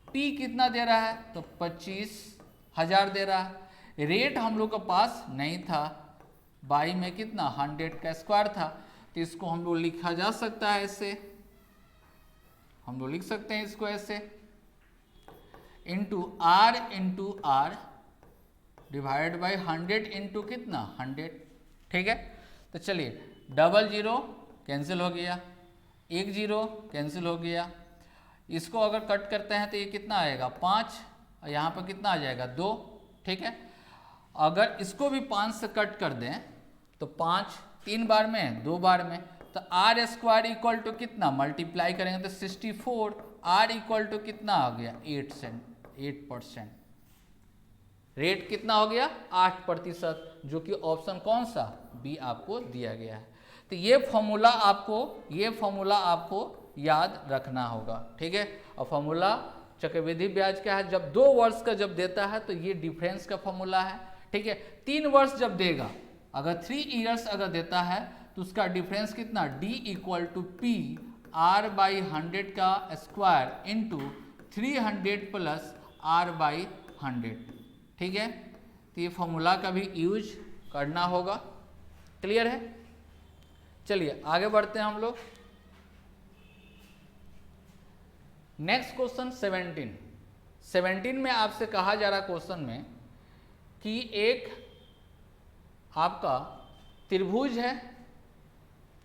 टी कितना दे रहा है तो 25,000 दे रहा है। रेट हम लोग के पास नहीं था, बाई में कितना 100 का स्क्वायर था। तो इसको हम लोग लिखा जा सकता है ऐसे, हम लोग लिख सकते हैं इसको ऐसे into R divide by 100 into कितना 100। ठीक है, तो चलिए 00 कैंसिल हो गया, 10 कैंसिल हो गया। इसको अगर कट करते हैं तो ये कितना आएगा 5 और यहाँ पर कितना आ जाएगा 2। ठीक है, अगर इसको भी 5 से कट कर दें तो 5 3 बार में 2 बार में तो आर स्क्वायर इक्वल टू कितना मल्टीप्लाई करेंगे तो 64। आर इक्वल टू कितना आ गया 8%। रेट कितना हो गया 8%, जो कि ऑप्शन कौन सा बी आपको दिया गया है। तो ये फॉर्मूला आपको याद रखना होगा, ठीक है। और फॉर्मूला चक्रवृद्धि ब्याज क्या है, जब 2 वर्ष का जब देता है तो ये डिफरेंस का फॉर्मूला है, ठीक है। 3 वर्ष जब देगा, अगर 3 ईयर्स अगर देता है तो उसका डिफरेंस कितना, D = P R/100 का स्क्वायर इंटू 300 प्लस R/100, ठीक है। तो ये फॉर्मूला का भी यूज करना होगा, क्लियर है। चलिए आगे बढ़ते हैं हम लोग। नेक्स्ट क्वेश्चन 17 में आपसे कहा जा रहा क्वेश्चन में कि एक आपका त्रिभुज है,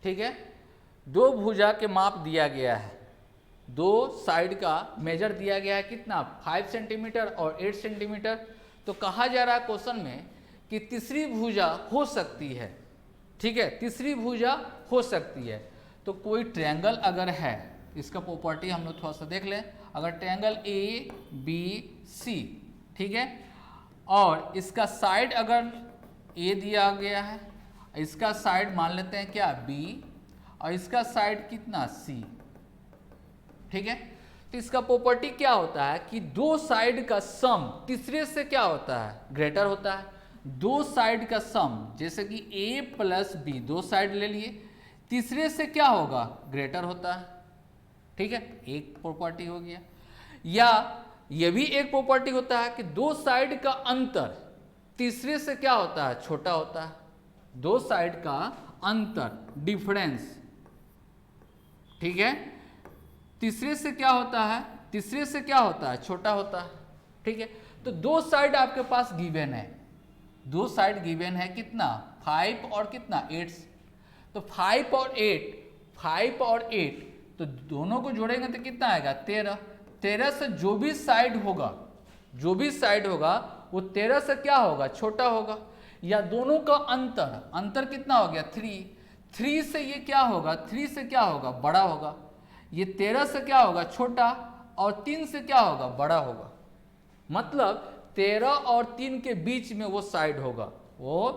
ठीक है। 2 भुजा के माप दिया गया है, 2 साइड का मेजर दिया गया है, कितना 5 सेंटीमीटर और 8 सेंटीमीटर। तो कहा जा रहा है क्वेश्चन में कि तीसरी भुजा हो सकती है, ठीक है, तीसरी भुजा हो सकती है। तो कोई ट्रायंगल अगर है, इसका प्रॉपर्टी हम लोग थोड़ा सा देख लें। अगर ट्रायंगल ABC, ठीक है, और इसका साइड अगर A दिया गया है, इसका साइड मान लेते हैं क्या B, और इसका साइड कितना C, ठीक है। तो इसका प्रॉपर्टी क्या होता है कि 2 साइड का सम तीसरे से क्या होता है, ग्रेटर होता है। 2 साइड का सम, जैसे कि A प्लस B, 2 साइड ले लिए, तीसरे से क्या होगा, ग्रेटर होता है, ठीक है। एक प्रॉपर्टी हो गया। या यह भी एक प्रॉपर्टी होता है कि 2 साइड का अंतर तीसरे से क्या होता है, छोटा होता है। 2 साइड का अंतर, डिफरेंस, ठीक है, तीसरे से क्या होता है, तीसरे से क्या होता है, छोटा होता है, ठीक है। तो 2 साइड आपके पास गिवन है, 2 साइड गिवन है, कितना 5 और कितना 8। तो 5 और 8 तो दोनों को जोड़ेंगे तो कितना आएगा 13। 13 से जो भी साइड होगा वो 13 से क्या होगा, छोटा होगा। या दोनों का अंतर कितना हो गया 3 से ये क्या होगा, 3 से क्या होगा, बड़ा होगा। ये 13 से क्या होगा, छोटा, और 3 से क्या होगा, बड़ा होगा। मतलब 13 और 3 के बीच में वो साइड होगा, वो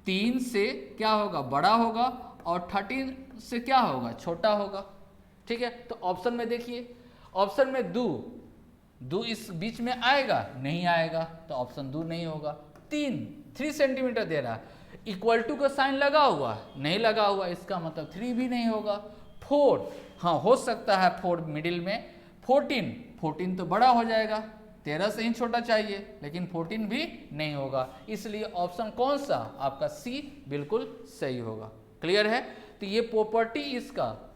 3 से क्या होगा, बड़ा होगा, और 13 से क्या होगा, छोटा होगा, ठीक है। तो ऑप्शन में देखिए, ऑप्शन में दो इस बीच में आएगा, नहीं आएगा, तो ऑप्शन 2 नहीं होगा। 3 सेंटीमीटर दे रहा है, इक्वल टू का साइन लगा हुआ, नहीं लगा हुआ, इसका मतलब 3 भी नहीं होगा। 4, हाँ हो सकता है 4 मिडिल में। 14 तो बड़ा हो जाएगा, 13 से ही छोटा चाहिए, लेकिन 14 भी नहीं होगा। इसलिए ऑप्शन कौन सा आपका C बिल्कुल सही होगा, क्लियर है। तो ये प्रॉपर्टी इसका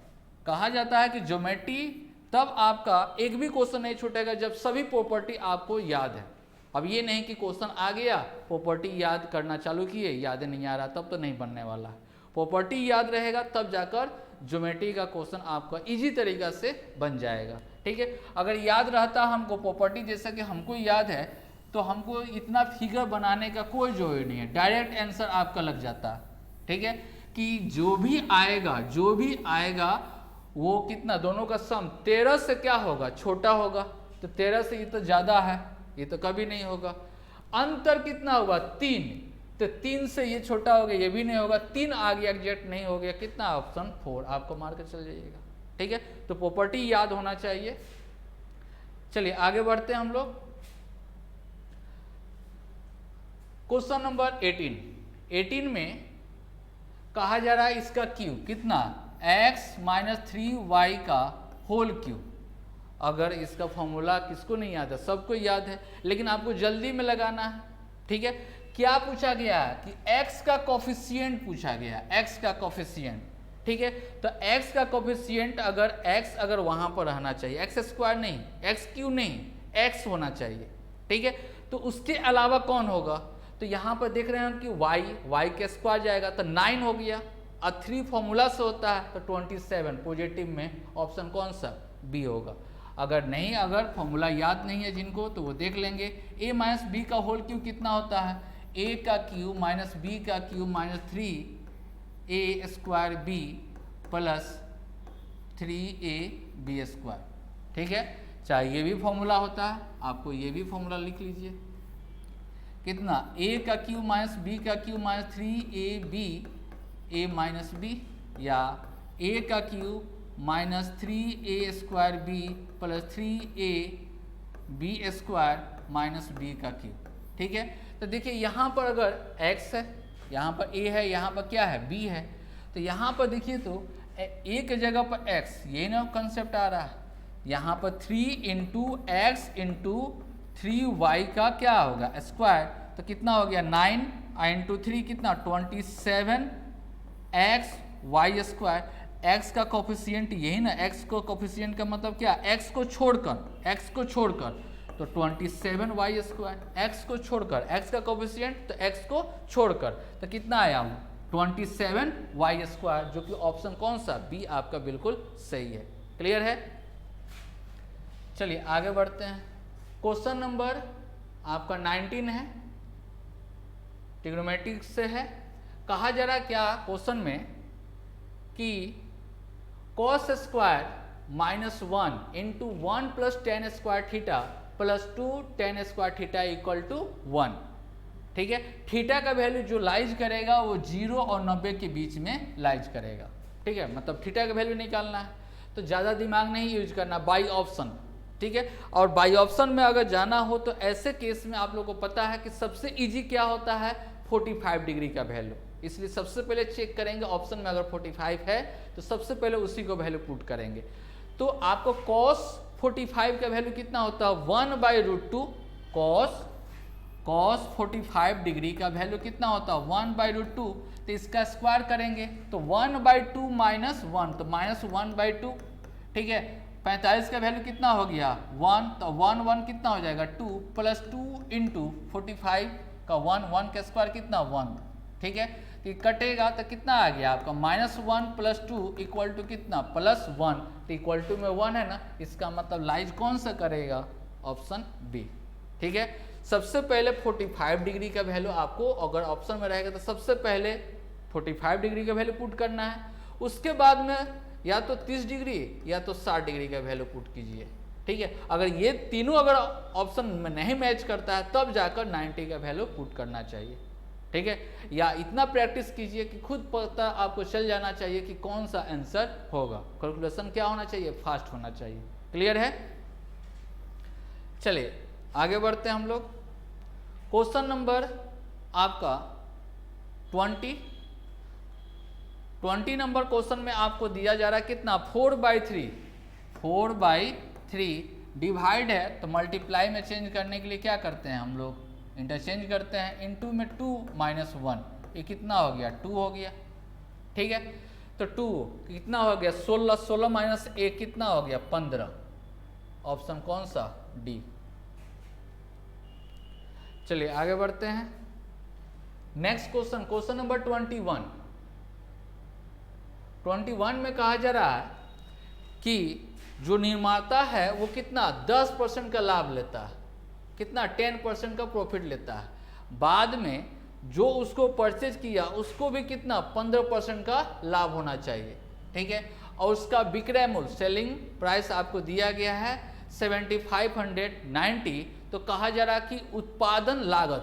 कहा जाता है कि ज्योमेट्री, तब आपका एक भी क्वेश्चन नहीं छूटेगा जब सभी प्रॉपर्टी आपको याद है। अब ये नहीं कि क्वेश्चन आ गया, प्रॉपर्टी याद करना चालू किए, याद नहीं आ रहा, तब तो नहीं बनने वाला है। प्रॉपर्टी याद रहेगा तब जाकर ज्योमेट्री का क्वेश्चन आपका इजी तरीका से बन जाएगा, ठीक है। अगर याद रहता हमको प्रॉपर्टी, जैसा कि हमको याद है, तो हमको इतना फिगर बनाने का कोई जरूरी नहीं है, डायरेक्ट आंसर आपका लग जाता है, ठीक है। कि जो भी आएगा वो कितना, दोनों का सम 13 से क्या होगा, छोटा होगा। तो 13 से ये तो ज्यादा है, ये तो कभी नहीं होगा। अंतर कितना होगा 3, तो 3 से ये छोटा हो गया, ये भी नहीं होगा। 3 आ गया, एग्जैक्ट नहीं हो गया, कितना, ऑप्शन 4 आपको मार के चल जाइएगा, ठीक है। तो प्रॉपर्टी याद होना चाहिए। चलिए आगे बढ़ते हैं हम लोग। क्वेश्चन नंबर 18 में कहा जा रहा है इसका क्यूब कितना, x - 3y का होल क्यूब। अगर इसका फॉर्मूला किसको नहीं याद है, सबको याद है, लेकिन आपको जल्दी में लगाना है, ठीक है। क्या पूछा गया है कि x का कोफिशिएंट पूछा गया, x का कोफिशिएंट, ठीक है। तो x का कोफिशिएंट अगर वहां पर रहना चाहिए, x² नहीं, x³ नहीं, x होना चाहिए, ठीक है। तो उसके अलावा कौन होगा, तो यहाँ पर देख रहे हैं कि y के स्क्वायर जाएगा तो 9 हो गया, और 3 फॉर्मूला से होता है तो 27, पॉजिटिव में ऑप्शन कौन सा, बी होगा। अगर फॉर्मूला याद नहीं है जिनको, तो वो देख लेंगे। a - b का होल क्यूब कितना होता है, a का क्यूब - b का cube - 3a² b plus 3ab², ठीक है। चाहे ये भी फॉर्मूला होता है, आपको ये भी फॉर्मूला लिख लीजिए, कितना a का क्यूब माइनस b का cube minus 3ab a minus b, या a का cube minus 3a square b plus 3a b square minus b का क्यूब। ठीक है, तो देखिए यहाँ पर अगर x है, यहाँ पर a है, यहाँ पर क्या है b है, तो यहाँ पर देखिए तो a के जगह पर x, ये ना कंसेप्ट आ रहा है, यहाँ पर 3 इंटू एक्स इंटू 3y का क्या होगा स्क्वायर, तो कितना हो गया 9 इंटू 3 कितना 27 एक्स वाई स्क्वायर। x का कोफिशिएंट यही ना, x को कोफिशिएंट का मतलब क्या, x को छोड़कर तो 27 वाई स्क्वायर, x को छोड़कर, x का कोफिशिएंट तो x को छोड़कर, तो कितना आया 27 वाई स्क्वायर, जो कि ऑप्शन कौन सा बी आपका बिल्कुल सही है। क्लियर है। चलिए आगे बढ़ते हैं। क्वेश्चन नंबर आपका 19 है, ट्रिग्नोमेट्रिक्स से है। कहा जा रहा क्या क्वेश्चन में कि cos square minus 1 into 1 plus tan square theta plus 2 tan square theta equal to 1। ठीक है, थीटा का वैल्यू जो लाइज करेगा वो 0 और 90 के बीच में लाइज करेगा। ठीक है, मतलब थीटा का वैल्यू निकालना है, तो ज़्यादा दिमाग नहीं यूज करना, बाई ऑप्शन। ठीक है, और बाई ऑप्शन में अगर जाना हो तो ऐसे केस में आप लोगों को पता है कि सबसे इजी क्या होता है 45 डिग्री का वैल्यू, इसलिए सबसे पहले चेक करेंगे ऑप्शन में अगर 45 है तो सबसे पहले उसी को वैल्यू पुट करेंगे। तो आपको cos 45 का वैल्यू कितना होता है 1/√2, cos 45 डिग्री का वैल्यू कितना होता है 1/√2, तो इसका स्क्वायर करेंगे तो 1/2 माइनस 1 तो माइनस 1/2। ठीक है, 45 का वैल्यू कितना हो गया 1, तो 1 कितना हो जाएगा 2 प्लस 2 इंटू 45 का 1 का स्क्वायर कितना 1। ठीक है, तो कटेगा तो कितना आ गया आपका -1 प्लस 2 इक्वल टू कितना +1, तो इक्वल टू में 1 है ना, इसका मतलब लाइज कौन सा करेगा ऑप्शन बी। ठीक है, सबसे पहले 45 डिग्री का वैल्यू आपको अगर ऑप्शन में रहेगा तो सबसे पहले 45 डिग्री का वैल्यू पुट करना है, उसके बाद में या तो 30 डिग्री या तो 60 डिग्री का वैल्यू पुट कीजिए। ठीक है, अगर ये तीनों अगर ऑप्शन में नहीं मैच करता है तब जाकर 90 का वैल्यू पुट करना चाहिए। ठीक है, या इतना प्रैक्टिस कीजिए कि खुद पता आपको चल जाना चाहिए कि कौन सा आंसर होगा। कैलकुलेशन क्या होना चाहिए, फास्ट होना चाहिए। क्लियर है। चलिए आगे बढ़ते हैं हम लोग। क्वेश्चन नंबर आपका 20 नंबर क्वेश्चन में आपको दिया जा रहा है कितना 4/3 डिवाइड है तो मल्टीप्लाई में चेंज करने के लिए क्या करते हैं हम लोग इंटरचेंज करते हैं, इनटू में 2 माइनस 1, ये कितना हो गया 2 हो गया। ठीक है, तो 2 कितना हो गया 16 माइनस 1 कितना हो गया 15, ऑप्शन कौन सा डी। चलिए आगे बढ़ते हैं। नेक्स्ट क्वेश्चन, क्वेश्चन नंबर 21 में कहा जा रहा है कि जो निर्माता है वो कितना 10% का लाभ लेता है, कितना 10% का प्रॉफिट लेता है, बाद में जो उसको परचेज किया उसको भी कितना 15% का लाभ होना चाहिए। ठीक है, और उसका विक्रय मूल्य सेलिंग प्राइस आपको दिया गया है 7590, तो कहा जा रहा है कि उत्पादन लागत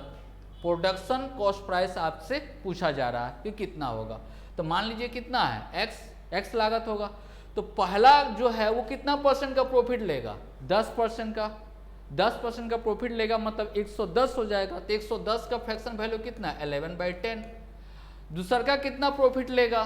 प्रोडक्शन कॉस्ट प्राइस आपसे पूछा जा रहा है कि कितना होगा। तो मान लीजिए कितना है x लागत होगा, तो पहला जो है वो कितना परसेंट का प्रॉफिट लेगा 10% का, 10% का प्रॉफिट लेगा मतलब 110 हो जाएगा, तो 110 का फ्रैक्शन वैल्यू कितना 11/10। दूसरा का कितना प्रॉफिट लेगा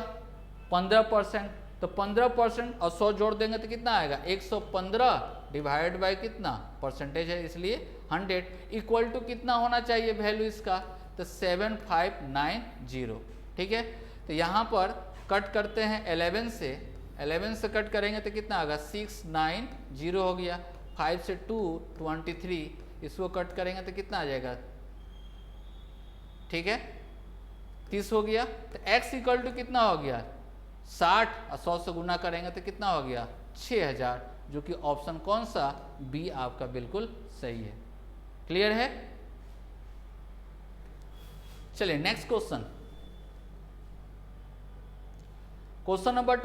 15%, तो 15% और 100 जोड़ देंगे तो कितना आएगा 115 डिवाइड बाय कितना परसेंटेज है इसलिए 100 इक्वल टू कितना होना चाहिए वैल्यू इसका, तो 7590। ठीक है, तो यहाँ पर कट करते हैं 11 से कट करेंगे तो कितना आएगा 690 हो गया, 5 से 2 23, इसको कट करेंगे तो कितना आ जाएगा, ठीक है 30 हो गया। तो x इक्वल टू कितना हो गया 60 और 100 से गुना करेंगे तो कितना हो गया 6000, जो कि ऑप्शन कौन सा बी आपका बिल्कुल सही है। क्लियर है। चलिए नेक्स्ट क्वेश्चन, क्वेश्चन नंबर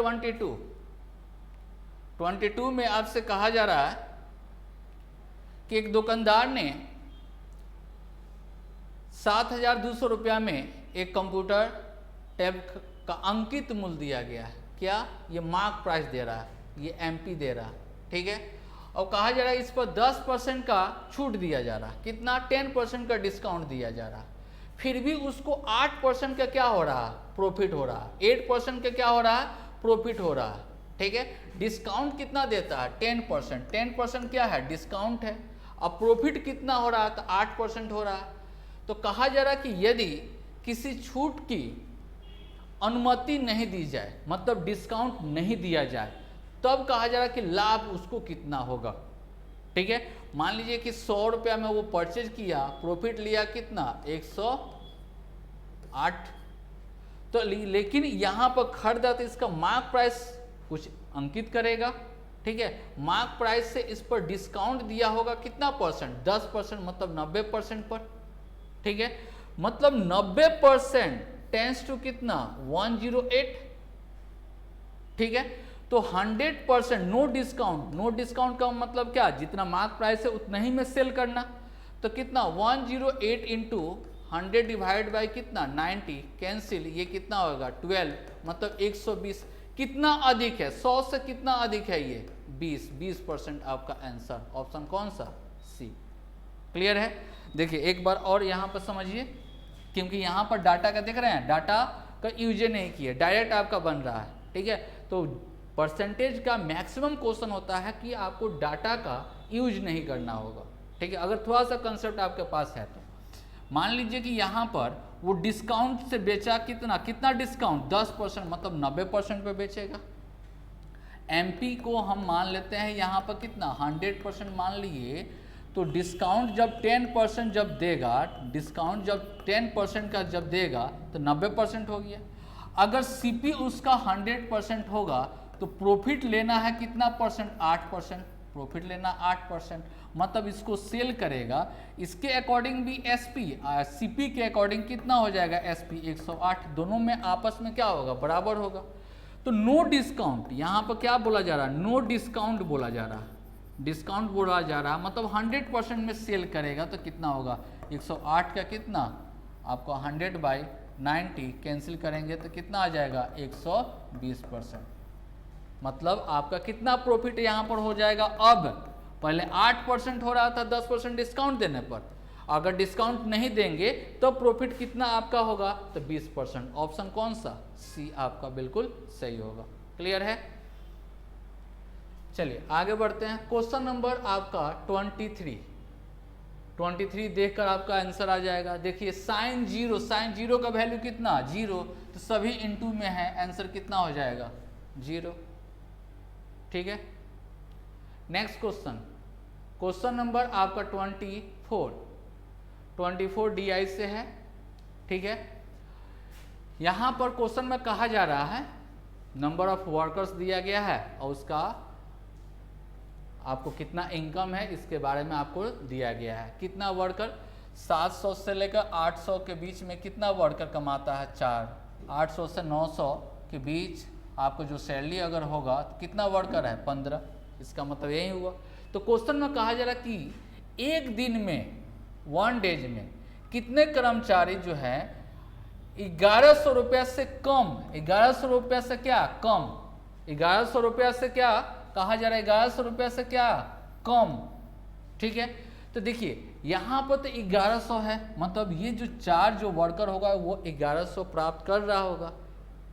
22 में आपसे कहा जा रहा है कि एक दुकानदार ने 7,200 रुपया में एक कंप्यूटर टैब का अंकित मूल्य दिया गया है। क्या? ये मार्क प्राइस दे रहा है, ये MP दे रहा है, ठीक है। और कहा जा रहा है इस पर 10% का छूट दिया जा रहा है। कितना? 10% का डिस्काउंट दिया जा रहा है। फिर भी उसको 8% का क्या हो रहा है? प्रॉफिट हो रहा है। 8% का क्या हो रहा है? प्रॉफिट हो रहा है, ठीक है। डिस्काउंट कितना देता है? 10%। 10% क्या है? डिस्काउंट है। अब प्रॉफिट कितना हो रहा है? तो 8% हो रहा है। तो कहा जा रहा है कि यदि किसी छूट की अनुमति नहीं दी जाए, मतलब डिस्काउंट नहीं दिया जाए, तब कहा जा रहा है कि लाभ उसको कितना होगा, ठीक है। मान लीजिए कि 100 रुपया में वो परचेज किया, प्रॉफिट लिया कितना? 108। तो लेकिन यहां पर खरीदा तो इसका मार्क प्राइस कुछ अंकित करेगा, ठीक है। मार्क प्राइस से इस पर डिस्काउंट दिया होगा कितना परसेंट? 10%, मतलब 90% पर, ठीक है। मतलब 90% टेंस टू कितना? 108, ठीक है। तो 100% नो डिस्काउंट। नो डिस्काउंट का मतलब क्या? जितना मार्क प्राइस है उतना ही में सेल करना। तो कितना? 108 इंटू 100 डिवाइड बाई कितना? 90, कैंसिल, ये कितना होगा? 12, मतलब 120। कितना अधिक है? 100 से कितना अधिक है? ये 20% आपका आंसर। ऑप्शन कौन सा? सी। क्लियर है? देखिए एक बार और यहाँ पर समझिए, क्योंकि यहाँ पर डाटा का देख रहे हैं, डाटा का यूज नहीं किया, डायरेक्ट आपका बन रहा है, ठीक है। तो परसेंटेज का मैक्सिमम क्वेश्चन होता है कि आपको डाटा का यूज नहीं करना होगा, ठीक है। अगर थोड़ा सा कंसेप्ट आपके पास है तो मान लीजिए कि यहाँ पर वो डिस्काउंट से बेचा कितना डिस्काउंट? 10%, मतलब 90% पे बेचेगा। MP को हम मान लेते हैं यहाँ पर कितना? 100% मान लिए। तो डिस्काउंट जब 10% जब देगा, डिस्काउंट जब 10% का जब देगा तो 90% हो गया। अगर CP उसका 100% होगा तो प्रॉफिट लेना है कितना परसेंट? 8%। प्रॉफिट लेना 8%, मतलब इसको सेल करेगा। इसके अकॉर्डिंग भी SP CP के अकॉर्डिंग कितना हो जाएगा? SP 108। दोनों में आपस में क्या होगा? बराबर होगा। तो नो डिस्काउंट, यहाँ पर क्या बोला जा रहा है? नो डिस्काउंट बोला जा रहा है। डिस्काउंट बोला जा रहा है मतलब 100% में सेल करेगा तो कितना होगा? 108 का कितना? आपको 100/90 कैंसिल करेंगे तो कितना आ जाएगा? 120%। मतलब आपका कितना प्रॉफिट यहाँ पर हो जाएगा? अब पहले 8% हो रहा था 10% डिस्काउंट देने पर, अगर डिस्काउंट नहीं देंगे तो प्रॉफिट कितना आपका होगा? तो 20%। ऑप्शन कौन सा? सी आपका बिल्कुल सही होगा। क्लियर है? चलिए आगे बढ़ते हैं। क्वेश्चन नंबर आपका 23 देखकर आपका आंसर आ जाएगा। देखिए साइन जीरो का वैल्यू कितना? 0, तो सभी इनटू में है, आंसर कितना हो जाएगा? 0, ठीक है। नेक्स्ट क्वेश्चन नंबर आपका 24 DI से है, ठीक है। यहां पर क्वेश्चन में कहा जा रहा है नंबर ऑफ वर्कर्स दिया गया है और उसका आपको कितना इनकम है इसके बारे में आपको दिया गया है। कितना वर्कर? 700 से लेकर 800 के बीच में कितना वर्कर कमाता है? 4। 800 से 900 के बीच आपको जो सैलरी अगर होगा तो कितना वर्कर है? 15। इसका मतलब यही हुआ। तो क्वेश्चन में कहा जा रहा कि एक दिन में, 1 डेज में कितने कर्मचारी जो है 1100 रुपया से कम, 1100 रुपया से क्या कम, 1100 रुपया से क्या कहा जा रहा है? 1100 रुपया से क्या कम, ठीक है। तो देखिए यहाँ पर तो 1100 है, मतलब ये जो 4 जो वर्कर होगा वो 1100 प्राप्त कर रहा होगा,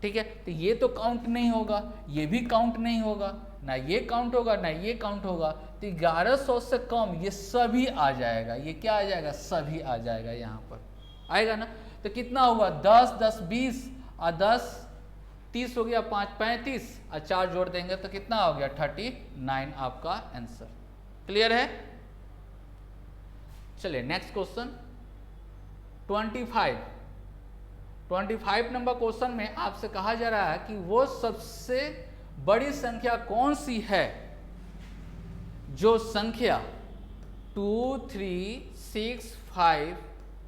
ठीक है। तो ये तो काउंट नहीं होगा, ये भी काउंट नहीं होगा, ना ये काउंट होगा ना ये काउंट होगा। तो 1100 से कम ये सभी आ जाएगा। ये क्या आ जाएगा? सभी आ जाएगा, यहाँ पर आएगा ना। तो कितना हुआ? 10 10 20 और 10 30 हो गया, 5 35 और 4 जोड़ देंगे तो कितना हो गया? 39 आपका आंसर। क्लियर है? चलिए नेक्स्ट क्वेश्चन 25 नंबर क्वेश्चन में आपसे कहा जा रहा है कि वो सबसे बड़ी संख्या कौन सी है जो संख्या 2 3 6 5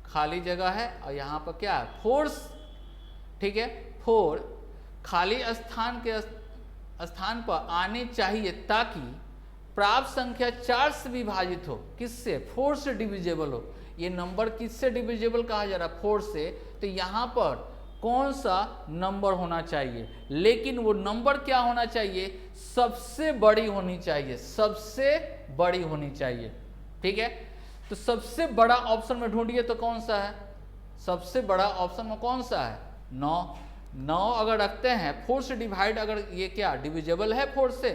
खाली जगह है और यहाँ पर क्या है? 4, ठीक है। 4 खाली स्थान के स्थान पर आनी चाहिए ताकि प्राप्त संख्या 4 से विभाजित हो। किससे? 4 से डिविजेबल हो। ये नंबर किससे डिविजिबल कहा जा रहा है, 4 से, तो यहाँ पर कौन सा नंबर होना चाहिए, लेकिन वो नंबर क्या होना चाहिए, सबसे बड़ी होनी चाहिए, सबसे बड़ी होनी चाहिए। ठीक है, तो सबसे बड़ा ऑप्शन में ढूंढिए तो कौन सा है, सबसे बड़ा ऑप्शन में कौन सा है, 9 अगर रखते हैं 4 से डिवाइड, अगर ये क्या डिविजिबल है 4 से,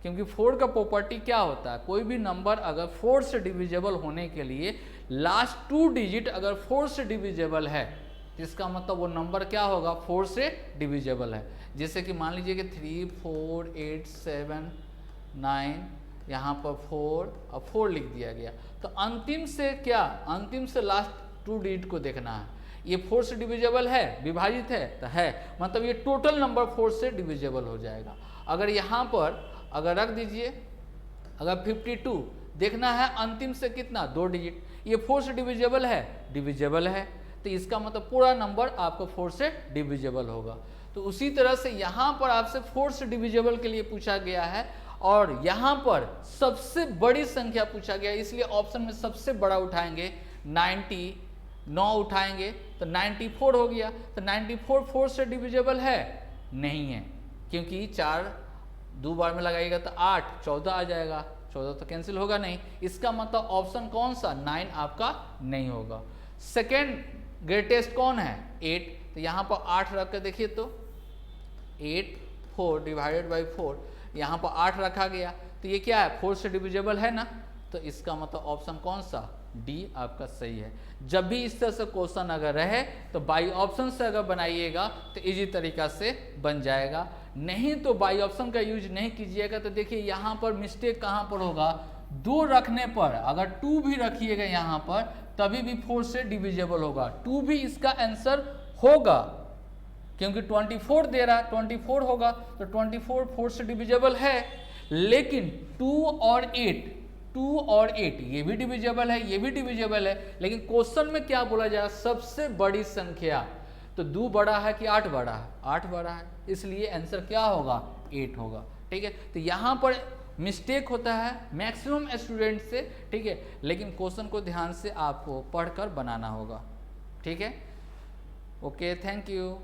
क्योंकि 4 का प्रॉपर्टी क्या होता है, कोई भी नंबर अगर 4 से डिविजिबल होने के लिए लास्ट 2 डिजिट अगर 4 से डिविजिबल है तो इसका मतलब वो नंबर क्या होगा, 4 से डिविजिबल है। जैसे कि मान लीजिए कि 3 4 8 7 9, यहाँ पर 4 और 4 लिख दिया गया, तो अंतिम से क्या, अंतिम से लास्ट 2 डिजिट को देखना है। ये 4 से डिविजिबल है, विभाजित है तो है, मतलब ये टोटल नंबर 4 से डिविजिबल हो जाएगा। अगर यहाँ पर अगर रख दीजिए, अगर 52 देखना है अंतिम से कितना, 2 डिजिट, ये 4 से डिविजिबल है, डिविजिबल है, तो इसका मतलब पूरा नंबर आपका 4 से डिविजिबल होगा। तो उसी तरह से यहाँ पर आपसे 4 से डिविजिबल के लिए पूछा गया है और यहाँ पर सबसे बड़ी संख्या पूछा गया है, इसलिए ऑप्शन में सबसे बड़ा उठाएंगे 9 उठाएंगे तो 94 हो गया। तो 94 4 से डिविजिबल है, नहीं है, क्योंकि 4 2 बार में लगाइएगा तो 8 14 आ जाएगा, 14 तो कैंसिल होगा नहीं, इसका मतलब ऑप्शन कौन सा, 9 आपका नहीं होगा। सेकेंड ग्रेटेस्ट कौन है, 8, तो यहाँ पर 8 रख कर देखिए तो 8 4 डिवाइडेड बाई 4, यहाँ पर 8 रखा गया, तो ये क्या है, 4 से डिविजिबल है ना, तो इसका मतलब ऑप्शन कौन सा, डी आपका सही है। जब भी इस तरह से क्वेश्चन अगर रहे तो बाई ऑप्शन से अगर बनाइएगा तो इजी तरीका से बन जाएगा, नहीं तो बाई ऑप्शन का यूज नहीं कीजिएगा। तो देखिए यहाँ पर मिस्टेक कहाँ पर होगा, 2 रखने पर अगर 2 भी रखिएगा यहाँ पर तभी भी 4 से डिविजिबल होगा, 2 भी इसका आंसर होगा, क्योंकि 24 दे रहा है, 24 होगा तो 24 4 से डिविजिबल है, लेकिन 2 और 8 ये भी डिविजिबल है, ये भी डिविजिबल है, लेकिन क्वेश्चन में क्या बोला जा रहा है, सबसे बड़ी संख्या, तो 2 बड़ा है कि 8 बड़ा है, 8 बड़ा है, इसलिए आंसर क्या होगा, 8 होगा। ठीक है, तो यहाँ पर मिस्टेक होता है मैक्सिमम स्टूडेंट से, ठीक है, लेकिन क्वेश्चन को ध्यान से आपको पढ़कर बनाना होगा। ठीक है, ओके, थैंक यू।